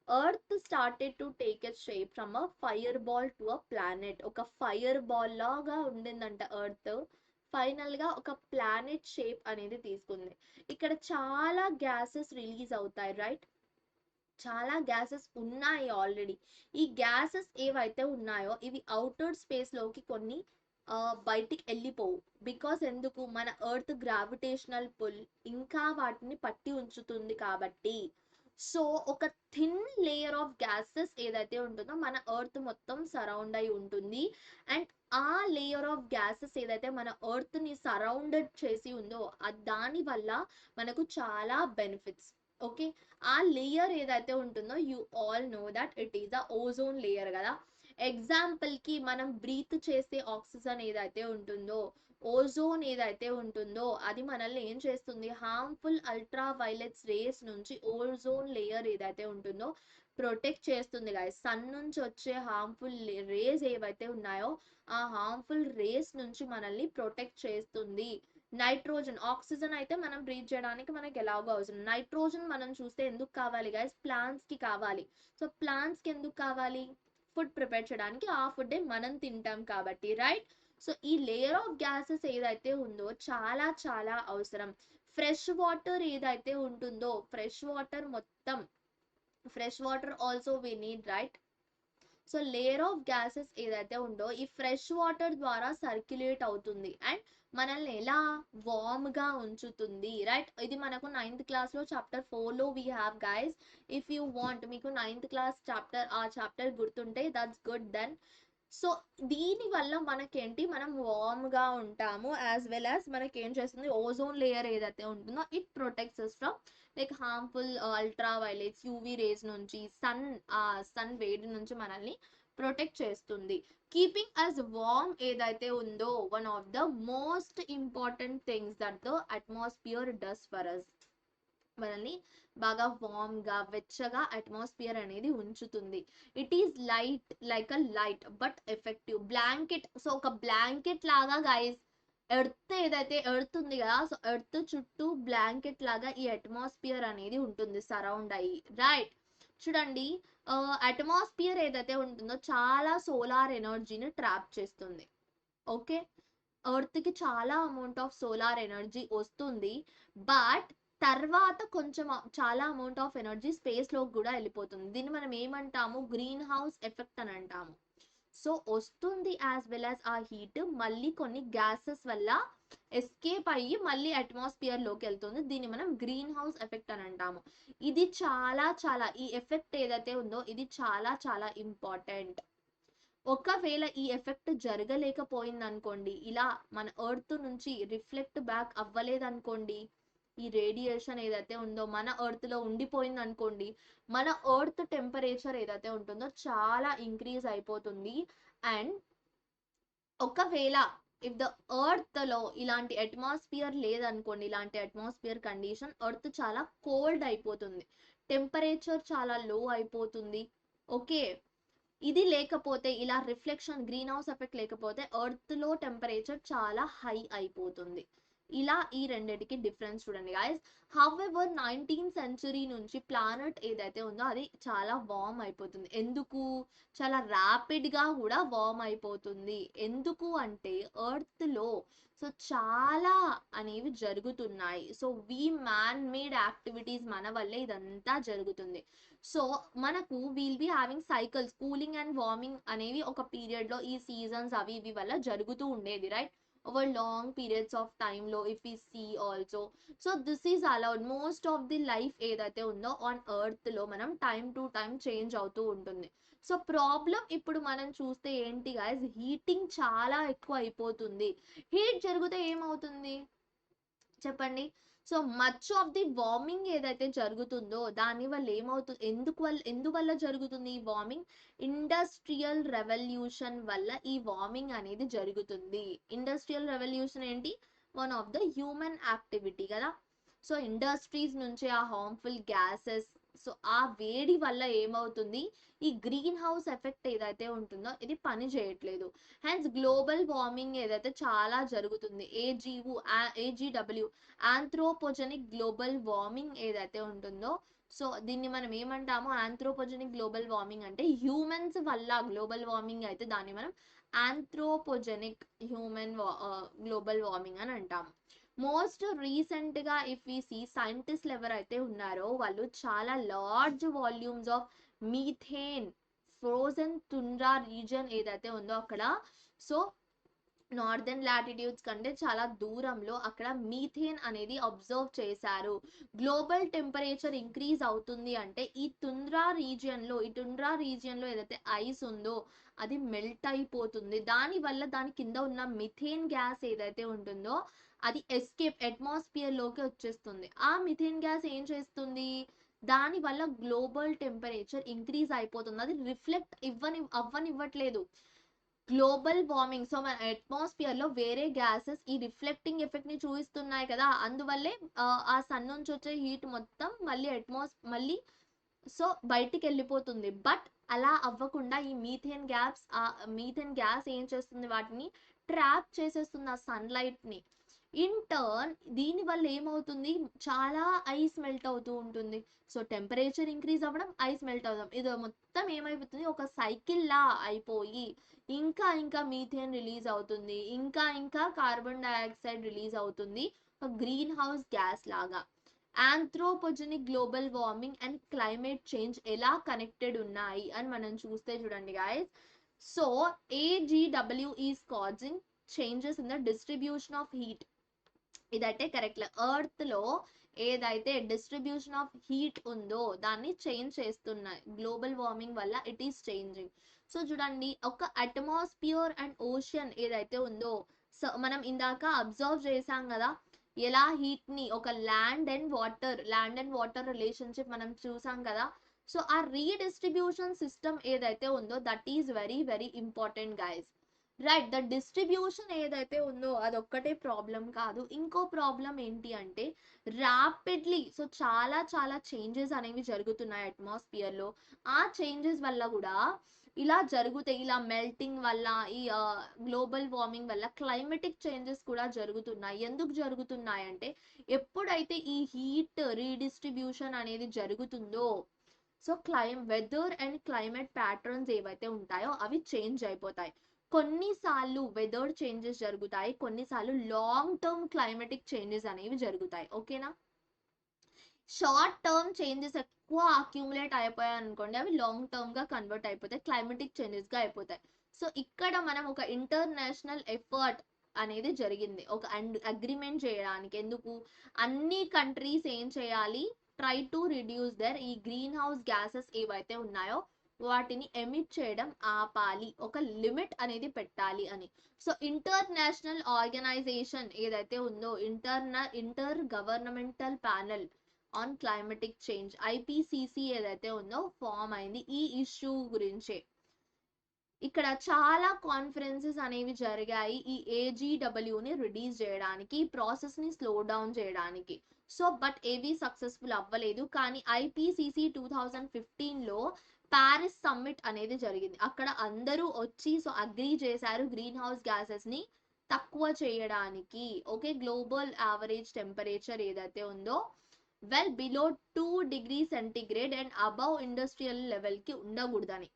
[SPEAKER 1] earth started to take a shape from a fire ball to a planet. ఒక ఫైర్ బాల్ లాగా ఉండిందంట ఎర్త్, ఫైనల్ గా ఒక ప్లానెట్ షేప్ అనేది తీసుకుంది. ఇక్కడ చాలా గ్యాసెస్ రిలీజ్ అవుతాయి, రైట్. చాలా గ్యాసెస్ ఉన్నాయి ఆల్రెడీ. ఈ గ్యాసెస్ ఏవైతే ఉన్నాయో ఇవి అవుటర్ స్పేస్ లోకి కొన్ని బయటికి వెళ్ళిపోవు. బికాస్ ఎందుకు, మన ఎర్త్ గ్రావిటేషనల్ పుల్ ఇంకా వాటిని పట్టి ఉంచుతుంది కాబట్టి. సో ఒక థిన్ లేయర్ ఆఫ్ గ్యాసెస్ ఏదైతే ఉంటుందో మన ఎర్త్ మొత్తం సరౌండ్ అయి ఉంటుంది. అండ్ ఆ లేయర్ ఆఫ్ గ్యాసెస్ ఏదైతే మన ఎర్త్ ని సరౌండెడ్ చేసి ఉందో దాని వల్ల మనకు చాలా బెనిఫిట్స్. ఓకే, ఆ లేయర్ ఏదైతే ఉంటుందో you all know that it is the ozone layer కదా. ఎగ్జాంపుల్ కి మనం బ్రీత్ చేసే ఆక్సిజన్ ఏదైతే ఉంటుందో, ఓజోన్ ఏదైతే ఉంటుందో అది మనల్ని ఏం చేస్తుంది, హార్మ్ఫుల్ అల్ట్రా వైలెట్స్ రేస్ నుంచి ఓజోన్ లేయర్ ఏదైతే ఉంటుందో ప్రొటెక్ట్ చేస్తుంది గాయస్. సన్ నుంచి వచ్చే హార్మ్ఫుల్ రేస్ ఏవైతే ఉన్నాయో ఆ హార్మ్ఫుల్ రేస్ నుంచి మనల్ని ప్రొటెక్ట్ చేస్తుంది. నైట్రోజన్, ఆక్సిజన్ అయితే మనం బ్రీత్ చేయడానికి మనకి ఎలాగో అవసరం. నైట్రోజన్ మనం చూస్తే ఎందుకు కావాలి గైస్, ప్లాంట్స్ కి కావాలి. సో ప్లాంట్స్ కి ఎందుకు కావాలి, ఫుడ్ ప్రిపేర్ చేయడానికి, ఆ ఫుడ్ మనం తింటాం కాబట్టి, రైట్. సో ఈ లేయర్ ఆఫ్ గ్యాసెస్ ఏదైతే ఉందో చాలా చాలా అవసరం. ఫ్రెష్ వాటర్ ఏదైతే ఉంటుందో, ఫ్రెష్ వాటర్ మొత్తం, fresh water also we need, right. So layer of gases ఏదైతే ఉందో ఈ ఫ్రెష్ వాటర్ ద్వారా సర్క్యులేట్ అవుతుంది అండ్ మనల్ని ఎలా వార్మ్ గా ఉంచుతుంది, రైట్. ఇది మనకు 9th క్లాస్ లో చాప్టర్ 4 లో we have guys. If you want, మీకు 9th క్లాస్ చాప్టర్ ఆ చాప్టర్ గుర్తుంటే దట్స్ గుడ్ దెన్. సో దీని వల్ల మనకేంటి, మనం వార్మ్ గా ఉంటాము యాజ్ వెల్ యాజ్ మనకి ఏం చేస్తుంది, ఓజోన్ లేయర్ ఏదైతే ఉంటుందో it protects us from like harmful ultra violets UV rays నుంచి సన్ వేడి నుంచి మనల్ని ప్రొటెక్ట్ చేస్తుంది. కీపింగ్ అస్ వార్మ్ ఏదైతే ఉందో one of the most important things that the atmosphere does for us. మనల్ని బాగా వార్మ్ గా వెచ్చగా అట్మాస్ఫియర్ అనేది ఉంచుతుంది. It is light like a light but effective blanket. So ఒక బ్లాంకెట్ లాగా గైస్ ఎర్త్ ఏదైతే ఎర్త్ ఉంది కదా, సో ఎర్త్ చుట్టూ బ్లాంకెట్ లాగా ఈ అట్మాస్ఫియర్ అనేది ఉంటుంది సరౌండ్ అయ్యి, రైట్. చూడండి, అట్మాస్ఫియర్ ఏదైతే ఉంటుందో చాలా సోలార్ ఎనర్జీని ట్రాప్ చేస్తుంది. ఓకే, ఎర్త్ కి చాలా అమౌంట్ ఆఫ్ సోలార్ ఎనర్జీ వస్తుంది, బట్ తర్వాత కొంచెం చాలా అమౌంట్ ఆఫ్ ఎనర్జీ స్పేస్ లోకి కూడా వెళ్ళిపోతుంది. దీన్ని మనం ఏమంటాము, గ్రీన్ హౌస్ ఎఫెక్ట్ అని అంటాము. సో వస్తుంది యాజ్ వెల్ యాజ్ ఆ హీట్ మళ్ళీ కొన్ని గ్యాసెస్ వల్ల ఎస్కేప్ అయ్యి మళ్ళీ అట్మాస్ఫియర్ లోకి వెళ్తుంది. దీన్ని మనం గ్రీన్ హౌస్ ఎఫెక్ట్ అని అంటాము. ఇది చాలా చాలా, ఈ ఎఫెక్ట్ ఏదైతే ఉందో ఇది చాలా చాలా ఇంపార్టెంట్. ఒకవేళ ఈ ఎఫెక్ట్ జరగలేకపోయింది అనుకోండి, ఇలా మన ఎర్త్ నుంచి రిఫ్లెక్ట్ బ్యాక్ అవ్వలేదనుకోండి, ఈ రేడియేషన్ ఏదైతే ఉందో మన ఎర్త్ లో ఉండిపోయింది అనుకోండి, మన ఎర్త్ టెంపరేచర్ ఏదైతే ఉంటుందో చాలా ఇంక్రీజ్ అయిపోతుంది. అండ్ ఒకవేళ ఇఫ్ ద ఎర్త్ లో ఇలాంటి అట్మాస్ఫియర్ లేదనుకోండి, ఇలాంటి అట్మాస్ఫియర్ కండిషన్, ఎర్త్ చాలా కోల్డ్ అయిపోతుంది, టెంపరేచర్ చాలా లో అయిపోతుంది. ఓకే, ఇది లేకపోతే, ఇలా రిఫ్లెక్షన్ గ్రీన్ హౌస్ ఎఫెక్ట్ లేకపోతే ఎర్త్ లో టెంపరేచర్ చాలా హై అయిపోతుంది. ఇలా ఈ రెండిటికి డిఫరెన్స్ చూడండి గాయస్. హౌఎవర్ 19th సెంచురీ నుంచి ప్లానెట్ ఏదైతే ఉందో అది చాలా వార్మ్ అయిపోతుంది. ఎందుకు, చాలా ర్యాపిడ్ గా కూడా వార్మ్ అయిపోతుంది. ఎందుకు అంటే ఎర్త్ లో సో చాలా అనేవి జరుగుతున్నాయి. సో మ్యాన్ మేడ్ యాక్టివిటీస్ మన వల్లే ఇదంతా జరుగుతుంది. సో మనకు will be having cycles, cooling and warming అనేవి ఒక పీరియడ్ లో ఈ సీజన్స్ అవి ఇవి వల్ల జరుగుతూ ఉండేది, right, over long periods of time లో if we see also. So this is allowed. Most of the life ఏదైతే ఉందో ఆన్ ఎర్త్ లో మనం టైం టు టైం చేంజ్ అవుతూ ఉంటుంది. సో ప్రాబ్లం ఇప్పుడు మనం చూస్తే ఏంటి గైస్, హీటింగ్ చాలా ఎక్కువ అయిపోతుంది. హీట్ జరిగితే ఏమవుతుంది చెప్పండి. So much of the warming ఏదైతే జరుగుతుందో దాని వల్ల ఏమవుతుంది, ఎందువల్ల జరుగుతుంది ఈ వార్మింగ్, ఇండస్ట్రియల్ రెవల్యూషన్ వల్ల ఈ వార్మింగ్ అనేది జరుగుతుంది. ఇండస్ట్రియల్ రెవల్యూషన్ ఏంటి, one of the human activity కదా. సో ఇండస్ట్రీస్ నుంచి ఆ హార్మ్ఫుల్ గ్యాసెస్, సో ఆ వేడి వల్ల ఏమవుతుంది, ఈ గ్రీన్ హౌస్ ఎఫెక్ట్ ఏదైతే ఉంటుందో ఇది పని చేయట్లేదు. హెన్స్ గ్లోబల్ వార్మింగ్ ఏదైతే చాలా జరుగుతుంది, ఏజీడబ్ల్యూ ఆంథ్రోపోజెనిక్ గ్లోబల్ వార్మింగ్ ఏదైతే ఉంటుందో, సో దీన్ని మనం ఏమంటాము, ఆంథ్రోపోజెనిక్ గ్లోబల్ వార్మింగ్ అంటే హ్యూమన్స్ వల్ల గ్లోబల్ వార్మింగ్ అయితే దాన్ని మనం ఆంథ్రోపోజెనిక్ హ్యూమన్ గ్లోబల్ వార్మింగ్ అని అంటాము. మోస్ట్ రీసెంట్ గా ఇఫ్ వి సీ సైంటిస్ట్లు ఎవరైతే ఉన్నారో వాళ్ళు చాలా large volumes of methane frozen tundra region ఏదైతే ఉందో అక్కడ, సో నార్దర్న్ లాటిట్యూడ్స్ కంటే చాలా దూరంలో అక్కడ మీథేన్ అనేది అబ్జర్వ్ చేశారు. గ్లోబల్ టెంపరేచర్ ఇంక్రీజ్ అవుతుంది అంటే ఈ టుండ్రా రీజియన్ లో ఏదైతే ఐస్ ఉందో అది మెల్ట్ అయిపోతుంది. దాని వల్ల దాని కింద ఉన్న మిథేన్ గ్యాస్ ఏదైతే ఉంటుందో అది ఎస్కేప్ అట్మాస్ఫియర్ లోకి వచ్చేస్తుంది. ఆ మిథేన్ గ్యాస్ ఏం చేస్తుంది, దాని వల్ల గ్లోబల్ టెంపరేచర్ ఇంక్రీజ్ అయిపోతుంది. అది రిఫ్లెక్ట్ అవ్వనివ్వట్లేదు గ్లోబల్ వార్మింగ్. సో మన అట్మాస్ఫియర్ లో వేరే గ్యాసెస్ ఈ రిఫ్లెక్టింగ్ ఎఫెక్ట్ ని చూపిస్తున్నాయి కదా, అందువల్లే ఆ సన్ నుంచి వచ్చే హీట్ మొత్తం మళ్ళీ సో బయటికి వెళ్ళిపోతుంది. బట్ అలా అవ్వకుండా ఈ మీథేన్ గ్యాస్ ఏం చేస్తుంది, వాటిని ట్రాప్ చేసేస్తుంది ఆ సన్లైట్ ని. ఇన్ టర్న్ దీని వల్ల ఏమవుతుంది, చాలా ఐస్ మెల్ట్ అవుతూ ఉంటుంది. సో టెంపరేచర్ ఇంక్రీజ్ అవ్వడం, ఐస్ మెల్ట్ అవ్వడం, ఇది మొత్తం ఏమైపోతుంది, ఒక సైకిల్ లా అయిపోయి ఇంకా ఇంకా మీథేన్ రిలీజ్ అవుతుంది, ఇంకా ఇంకా కార్బన్ డైఆక్సైడ్ రిలీజ్ అవుతుంది, ఒక గ్రీన్ హౌస్ గ్యాస్ లాగా. Anthropogenic global warming and climate change ఎలా కనెక్టెడ్ ఉన్నాయి అని మనం చూస్తే చూడండి guys. So AGW is causing changes in the distribution of heat. ఇదైతే కరెక్ట్. ఎర్త్ లో ఏదైతే డిస్ట్రిబ్యూషన్ ఆఫ్ హీట్ ఉందో దాన్ని చేంజ్ చేస్తున్నాయి గ్లోబల్ వార్మింగ్ వల్ల, ఇట్ ఈస్ చేంజింగ్. సో చూడండి, ఒక అట్మాస్ఫియర్ అండ్ ఓషన్ ఏదైతే ఉందో, సో మనం ఇందాక అబ్జర్వ్ చేసాం కదా, ఎలా హీట్ ని ఒక ల్యాండ్ అండ్ వాటర్ రిలేషన్షిప్ మనం చూసాం కదా. సో ఆ రీడిస్ట్రిబ్యూషన్ సిస్టమ్ ఏదైతే ఉందో that is very very important guys. Right, the distribution ఏదైతే ఉందో అదొక్కటే ప్రాబ్లం కాదు, ఇంకో ప్రాబ్లం ఏంటి అంటే ర్యాపిడ్లీ సో చాలా చాలా చేంజెస్ అనేవి జరుగుతున్నాయి అట్మాస్ఫియర్ లో. ఆ చేంజెస్ వల్ల కూడా ఇలా జరుగుతాయి, ఇలా మెల్టింగ్ వల్ల ఈ గ్లోబల్ వార్మింగ్ వల్ల క్లైమేటిక్ చేంజెస్ కూడా జరుగుతున్నాయి. ఎందుకు జరుగుతున్నాయి అంటే ఎప్పుడైతే ఈ హీట్ రీడిస్ట్రిబ్యూషన్ అనేది జరుగుతుందో so weather and climate patterns ఏవైతే ఉంటాయో అవి చేంజ్ అయిపోతాయి. కొన్నిసార్లు వెదర్ చేంజెస్ జరుగుతాయి, కొన్నిసార్లు లాంగ్ టర్మ్ క్లైమేటిక్ చేంజెస్ అనేవి జరుగుతాయి. ఓకేనా, షార్ట్ టర్మ్ చేంజెస్ ఎక్కువ అక్యూములేట్ అయిపోయాయి అనుకోండి, అవి లాంగ్ టర్మ్ గా కన్వర్ట్ అయిపోతాయి, క్లైమేటిక్ చేంజెస్ గా అయిపోతాయి. సో ఇక్కడ మనం ఒక ఇంటర్నేషనల్ ఎఫర్ట్ అనేది జరిగింది ఒక అగ్రిమెంట్ చేయడానికి. ఎందుకు, అన్ని కంట్రీస్ ఏం చేయాలి, ట్రై టు రిడ్యూస్ దర్ ఈ గ్రీన్ హౌస్ గ్యాసెస్ ఏవైతే ఉన్నాయో వాటిని ఎమిట్ చేయడం ఆపాలి, ఒక లిమిట్ అనేది పెట్టాలి అని. సో ఇంటర్నేషనల్ ఆర్గనైజేషన్ ఏదైతే ఉందో inter governmental panel on climatic change IPCC ఏదైతే ఉందో ఫామ్ అయింది ఈ ఇష్యూ గురించే. ఇక్కడ చాలా కాన్ఫరెన్సెస్ అనేవి జరిగాయి ఈ ఏజీడబ్ల్యూని రిడ్యూస్ చేయడానికి, ప్రాసెస్ ని స్లో డౌన్ చేయడానికి. సో బట్ ఏవి సక్సెస్ఫుల్ అవ్వలేదు. కానీ ఐపీసీసీ 2015లో ప్యారిస్ సమ్మిట్ అనేది జరిగింది, అక్కడ అందరూ వచ్చి సో అగ్రీ చేశారు గ్రీన్ హౌస్ గ్యాసెస్ ని తక్కువ చేయడానికి. ఓకే, గ్లోబల్ యావరేజ్ టెంపరేచర్ ఏదైతే ఉందో well below 2 degrees centigrade and above industrial level కి ఉండకూడదని.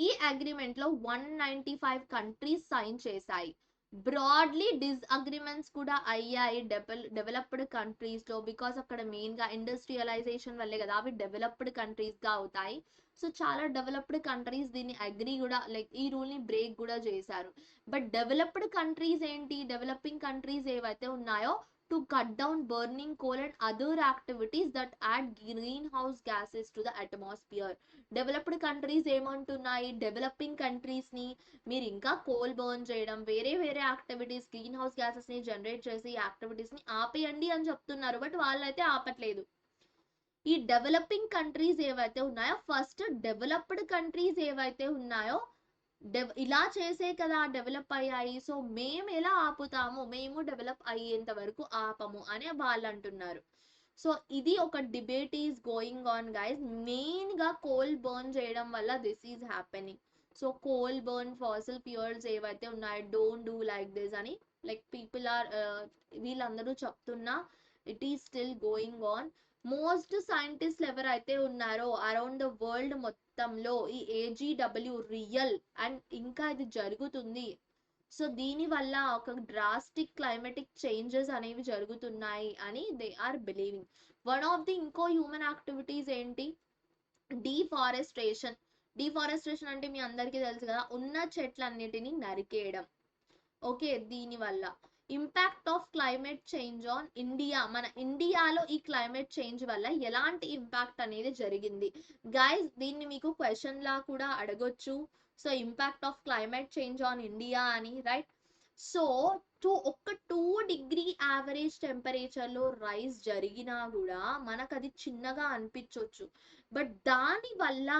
[SPEAKER 1] ఈ అగ్రిమెంట్ లో 195 కంట్రీస్ సైన్ చేశాయి. బ్రాడ్లీ డిస్అగ్రిమెంట్స్ కూడా అయ్యాయి డెవలప్డ్ కంట్రీస్ లో, బికాస్ అక్కడ మెయిన్ గా ఇండస్ట్రియలైజేషన్ వల్లే కదా అవి డెవలప్డ్ కంట్రీస్ గా అవుతాయి. సో చాలా డెవలప్డ్ కంట్రీస్ దీన్ని అగ్రి కూడా లైక్ ఈ రూల్ ని బ్రేక్ కూడా చేశారు. బట్ డెవలప్డ్ కంట్రీస్ ఏంటి, డెవలపింగ్ కంట్రీస్ ఏవైతే ఉన్నాయో to cut down burning coal and other activities that add green house gases to the atmosphere. Developed countries ఏమంటున్నాయి, డెవలపింగ్ కంట్రీస్ ని మీరు ఇంకా కోల్ బర్న్ చేయడం, వేరే వేరే యాక్టివిటీస్ గ్రీన్ హౌస్ గ్యాసెస్ ని జనరేట్ చేసి యాక్టివిటీస్ ని ఆపేయండి అని చెప్తున్నారు. బట్ వాళ్ళైతే ఆపట్లేదు. ఈ డెవలపింగ్ కంట్రీస్ ఏవైతే ఉన్నాయో ఫస్ట్ డెవలప్డ్ కంట్రీస్ ఏవైతే ఉన్నాయో ఇలా చేసే కదా డెవలప్ అయ్యాయి, సో మేము ఎలా ఆపుతాము, మేము డెవలప్ అయ్యేంత వరకు ఆపము అని వాళ్ళు అంటున్నారు. సో ఇది ఒక debate is going on guys. Main గా కోల్ బర్న్ చేయడం వల్ల this is happening. So coal burn fossil fuels ఏవైతే ఉన్నాయో డోంట్ డూ లైక్ దిస్ అని లైక్ పీపుల్ ఆర్ వీళ్ళందరూ చెప్తున్నా it is still going on. Most సైంటిస్ట్లు ఎవరైతే ఉన్నారో అరౌండ్ ద వరల్డ్ మొత్తంలో ఈ ఏజీడబ్ల్యూ రియల్ అండ్ ఇంకా ఇది జరుగుతుంది. సో దీని వల్ల ఒక డ్రాస్టిక్ క్లైమేటిక్ చేంజెస్ అనేవి జరుగుతున్నాయి అని they are believing. One of the ఇంకో హ్యూమన్ యాక్టివిటీస్ ఏంటి, డిఫారెస్ట్రేషన్. డిఫారెస్ట్రేషన్ అంటే మీ అందరికీ తెలుసు కదా, ఉన్న చెట్లన్నిటిని నరికేయడం. ఓకే, దీని వల్ల impact of climate change on India, మన ఇండియాలో ఈ క్లైమేట్ చేంజ్ వల్ల ఎలాంటి ఇంపాక్ట్ అనేది జరిగింది గైస్, దీన్ని మీకు క్వశ్చన్ లా కూడా అడగొచ్చు. So impact of climate change on India అని, రైట్. సో ఒక 2 డిగ్రీ యావరేజ్ టెంపరేచర్ లో రైజ్ జరిగినా కూడా మనకు అది చిన్నగా అనిపించవచ్చు. బట్ దాని వల్ల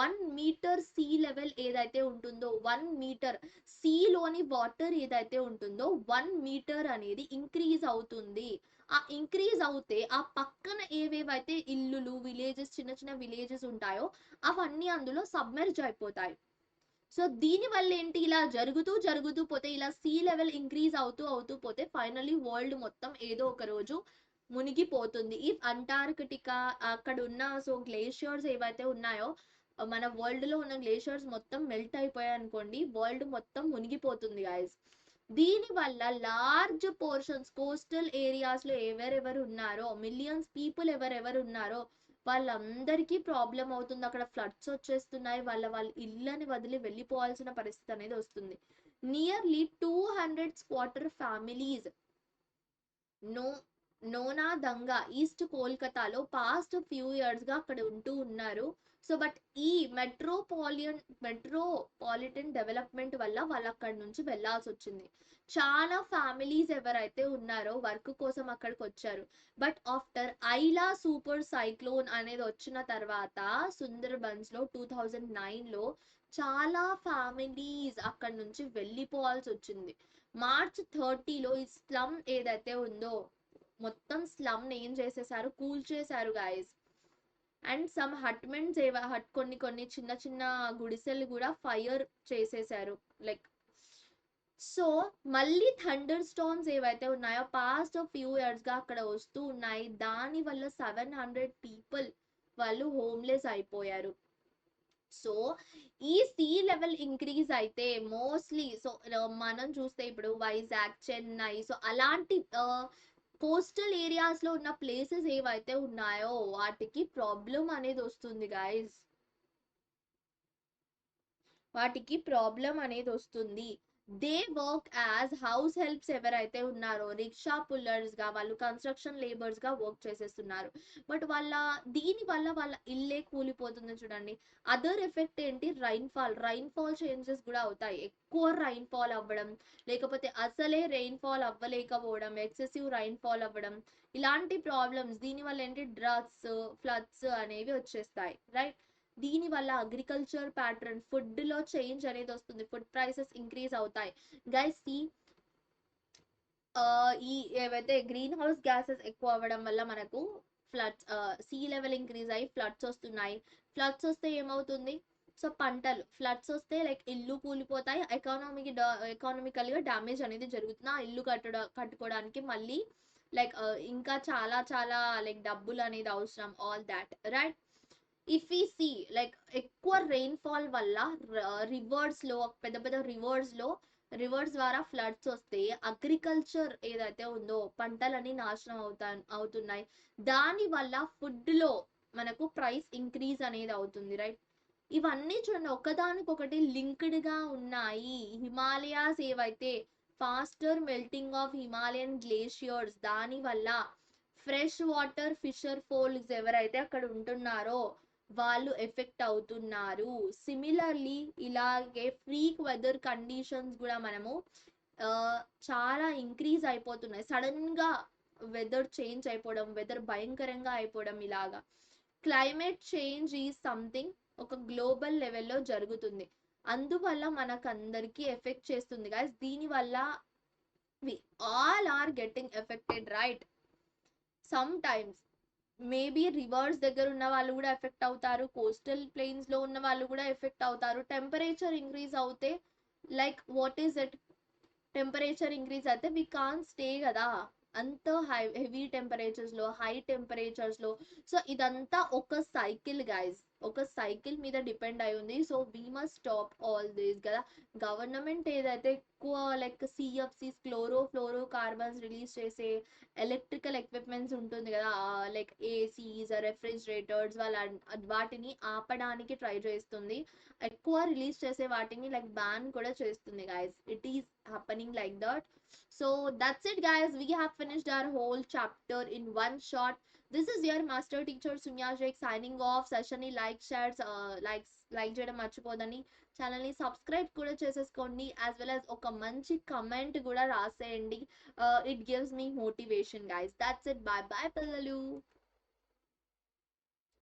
[SPEAKER 1] 1 మీటర్ సీ లెవెల్ ఏదైతే ఉంటుందో 1 మీటర్ సీలోని వాటర్ ఏదైతే ఉంటుందో 1 మీటర్ అనేది ఇంక్రీజ్ అవుతుంది. ఆ ఇంక్రీజ్ అవుతే ఆ పక్కన ఏవేవైతే ఇల్లులు విలేజెస్ చిన్న చిన్న విలేజెస్ ఉంటాయో అవన్నీ అందులో సబ్మెర్జ్ అయిపోతాయి. సో దీని వల్ల ఏంటి, ఇలా జరుగుతూ జరుగుతూ పోతే ఇలా సీ లెవెల్ ఇంక్రీజ్ అవుతూ అవుతూ పోతే ఫైనల్లీ వరల్డ్ మొత్తం ఏదో ఒక రోజు మునిగిపోతుంది. ఈ అంటార్కిటికా అక్కడ ఉన్న సో గ్లేషియర్స్ ఏవైతే ఉన్నాయో మన వరల్డ్ లో ఉన్న గ్లేషియర్స్ మొత్తం మెల్ట్ అయిపోయాయి అనుకోండి, వరల్డ్ మొత్తం మునిగిపోతుంది గైస్. దీని వల్ల లార్జ్ పోర్షన్స్ కోస్టల్ ఏరియాస్ లో ఎవరెవరు ఉన్నారో మిలియన్స్ పీపుల్ ఎవరెవరు ఉన్నారో వాళ్ళందరికీ ప్రాబ్లం అవుతుంది. అక్కడ ఫ్లడ్స్ వచ్చేస్తున్నాయి, వాళ్ళ ఇళ్ళని వదిలి వెళ్ళిపోవాల్సిన పరిస్థితి అనేది వస్తుంది. నియర్లీ 200 స్క్వాటర్ ఫ్యామిలీస్ నో నోనా దంగా ఈస్ట్ కోల్కతాలో పాస్ట్ ఫ్యూ ఇయర్స్ గా అక్కడ ఉంటూ ఉన్నారు. సో బట్ ఈ మెట్రోపాలిటన్ డెవలప్మెంట్ వల్ల వాళ్ళు అక్కడ నుంచి వెళ్ళాల్సి వచ్చింది. చాలా ఫ్యామిలీస్ ఎవరైతే ఉన్నారో వర్క్ కోసం అక్కడికి వచ్చారు. But after Aila super cyclone అనేది వచ్చిన తర్వాత సుందర్బన్స్ లో 2009లో చాలా ఫ్యామిలీస్ అక్కడ నుంచి వెళ్ళిపోవాల్సి వచ్చింది. మార్చ్ 30లో ఈ స్లమ్ ఏదైతే ఉందో మొత్తం స్లమ్ ని ఏం చేసేసారు, కూల్ చేశారు గాయస్. అండ్ సమ్ హట్మెంట్స్ కొన్ని చిన్న చిన్న గుడిసెలు కూడా ఫైర్ చేసేసారు. లైక్ సో మళ్ళీ థండర్ స్టార్మ్స్ ఏవైతే ఉన్నాయో పాస్ట్ ఫ్యూ ఇయర్స్ గా అక్కడ వస్తూ ఉన్నాయి. దాని వల్ల 700 పీపుల్ వాళ్ళు హోమ్లెస్ అయిపోయారు. సో ఈ సీ లెవెల్ ఇంక్రీజ్ అయితే మోస్ట్లీ సో మనం చూస్తే ఇప్పుడు వైజాగ్, చెన్నై, సో అలాంటి కోస్టల్ ఏరియాస్ లో ఉన్న ప్లేసెస్ ఏవైతే ఉన్నాయో వాటికి ప్రాబ్లం అనేది వస్తుంది గైస్. వాటికి ప్రాబ్లం అనేది వస్తుంది. They work as house helps ఎవరైతే ఉన్నారో రిక్షా పుల్లర్స్ గా వాళ్ళు కన్స్ట్రక్షన్ లేబర్స్ గా వర్క్ చేసేస్తున్నారు. బట్ దీని వల్ల వాళ్ళ ఇల్లే కూలిపోతుంది చూడండి. అదర్ ఎఫెక్ట్ ఏంటి, రైన్ ఫాల్ చేంజెస్ కూడా అవుతాయి. ఎక్కువ రైన్ ఫాల్ అవ్వడం, లేకపోతే అసలే రెయిన్ ఫాల్ అవ్వలేకపోవడం, ఎక్సెసివ్ రైన్ ఫాల్ అవ్వడం, ఇలాంటి ప్రాబ్లమ్స్ దీని వల్ల ఏంటి డ్రగ్స్, ఫ్లడ్స్ అనేవి వచ్చేస్తాయి, రైట్. దీని వల్ల అగ్రికల్చర్ ప్యాటర్న్, ఫుడ్ లో చేంజ్ అనేది వస్తుంది. ఫుడ్ ప్రైసెస్ ఇంక్రీజ్ అవుతాయి గైస్. ఈ ఏవైతే గ్రీన్ హౌస్ గ్యాసెస్ ఎక్కువ అవ్వడం వల్ల మనకు ఫ్లడ్స్, సీ లెవెల్ ఇంక్రీజ్ అయ్యి ఫ్లడ్స్ వస్తున్నాయి. ఫ్లడ్స్ వస్తే ఏమవుతుంది, సో పంటలు, ఫ్లడ్స్ వస్తే లైక్ ఇల్లు కూలిపోతాయి, ఎకానమికల్ గా డ్యామేజ్ అనేది జరుగుతుంది. ఆ ఇల్లు కట్టుకోవడానికి మళ్ళీ లైక్ ఇంకా చాలా చాలా లైక్ డబ్బులు అనేది అవసరం, all that, right. If we see like ఎక్కువ రెయిన్ ఫాల్ వల్ల రివర్స్ లో, పెద్ద పెద్ద రివర్స్ ద్వారా ఫ్లడ్స్ వస్తే అగ్రికల్చర్ ఏదైతే ఉందో పంటలన్నీ నాశనం అవుతున్నాయి. దాని వల్ల ఫుడ్ లో మనకు ప్రైస్ ఇంక్రీజ్ అనేది అవుతుంది, రైట్. ఇవన్నీ చూడండి ఒకదానికొకటి లింక్డ్ గా ఉన్నాయి. హిమాలయాస్ ఏవైతే faster melting of Himalayan glaciers, దాని వల్ల ఫ్రెష్ వాటర్ ఫిషర్ ఫోల్స్ ఎవరైతే అక్కడ ఉంటున్నారో వాళ్ళు ఎఫెక్ట్ అవుతున్నారు. సిమిలర్లీ ఇలాగే ఫ్రీక్ వెదర్ కండిషన్స్ కూడా మనము ఆ, చాలా ఇంక్రీజ్ అయిపోతున్నాయి. సడన్ గా వెదర్ చేంజ్ అయిపోవడం, వెదర్ భయంకరంగా అయిపోవడం, ఇలాగా క్లైమేట్ చేంజ్ ఈ సంథింగ్ ఒక గ్లోబల్ లెవెల్లో జరుగుతుంది. అందువల్ల మనకందరికి ఎఫెక్ట్ చేస్తుంది గాయస్. దీని వల్ల we all are getting affected, right. Sometimes maybe rivers దగ్గర ఉన్న వాళ్ళు కూడా ఎఫెక్ట్ అవుతారు, కోస్టల్ ప్లేన్స్ లో ఉన్న వాళ్ళు కూడా ఎఫెక్ట్ అవుతారు. టెంపరేచర్ ఇంక్రీజ్ అవుతే like what is it, temperature increase అయితే వి కాన్ స్టే కదా అంత హెవీ టెంపరేచర్స్ లో, హై టెంపరేచర్స్ లో. సో ఇదంతా ఒక సైకిల్ గైస్, ఒక సైకిల్ మీద డిపెండ్ అయి ఉంది. So we must stop all this కదా. గవర్నమెంట్ ఏదైతే ఎక్కువ లైక్ సిఎఫ్సిస్, ఫ్లోరో కార్బన్స్ రిలీజ్ చేసే ఎలక్ట్రికల్ ఎక్విప్మెంట్స్ ఉంటుంది కదా, లైక్ ఏసీస్, రెఫ్రిజిరేటర్స్, వాళ్ళ వాటిని ఆపడానికి ట్రై చేస్తుంది. ఎక్కువ రిలీజ్ చేసే వాటిని లైక్ బ్యాన్ కూడా చేస్తుంది guys. It is happening like that. So that's it guys, we have finished our whole chapter in one shot. This is your master teacher Sumya Sheikh signing off. Session ni like shares, like చేయడం మర్చిపోదని. ఛానల్ ని సబ్స్క్రైబ్ కూడా చేసేసుకోండి, యాజ్ వెల్ యాజ్ ఒక మంచి కమెంట్ కూడా రాసేయండి. It gives me motivation guys. That's it, bye bye పిల్లలు.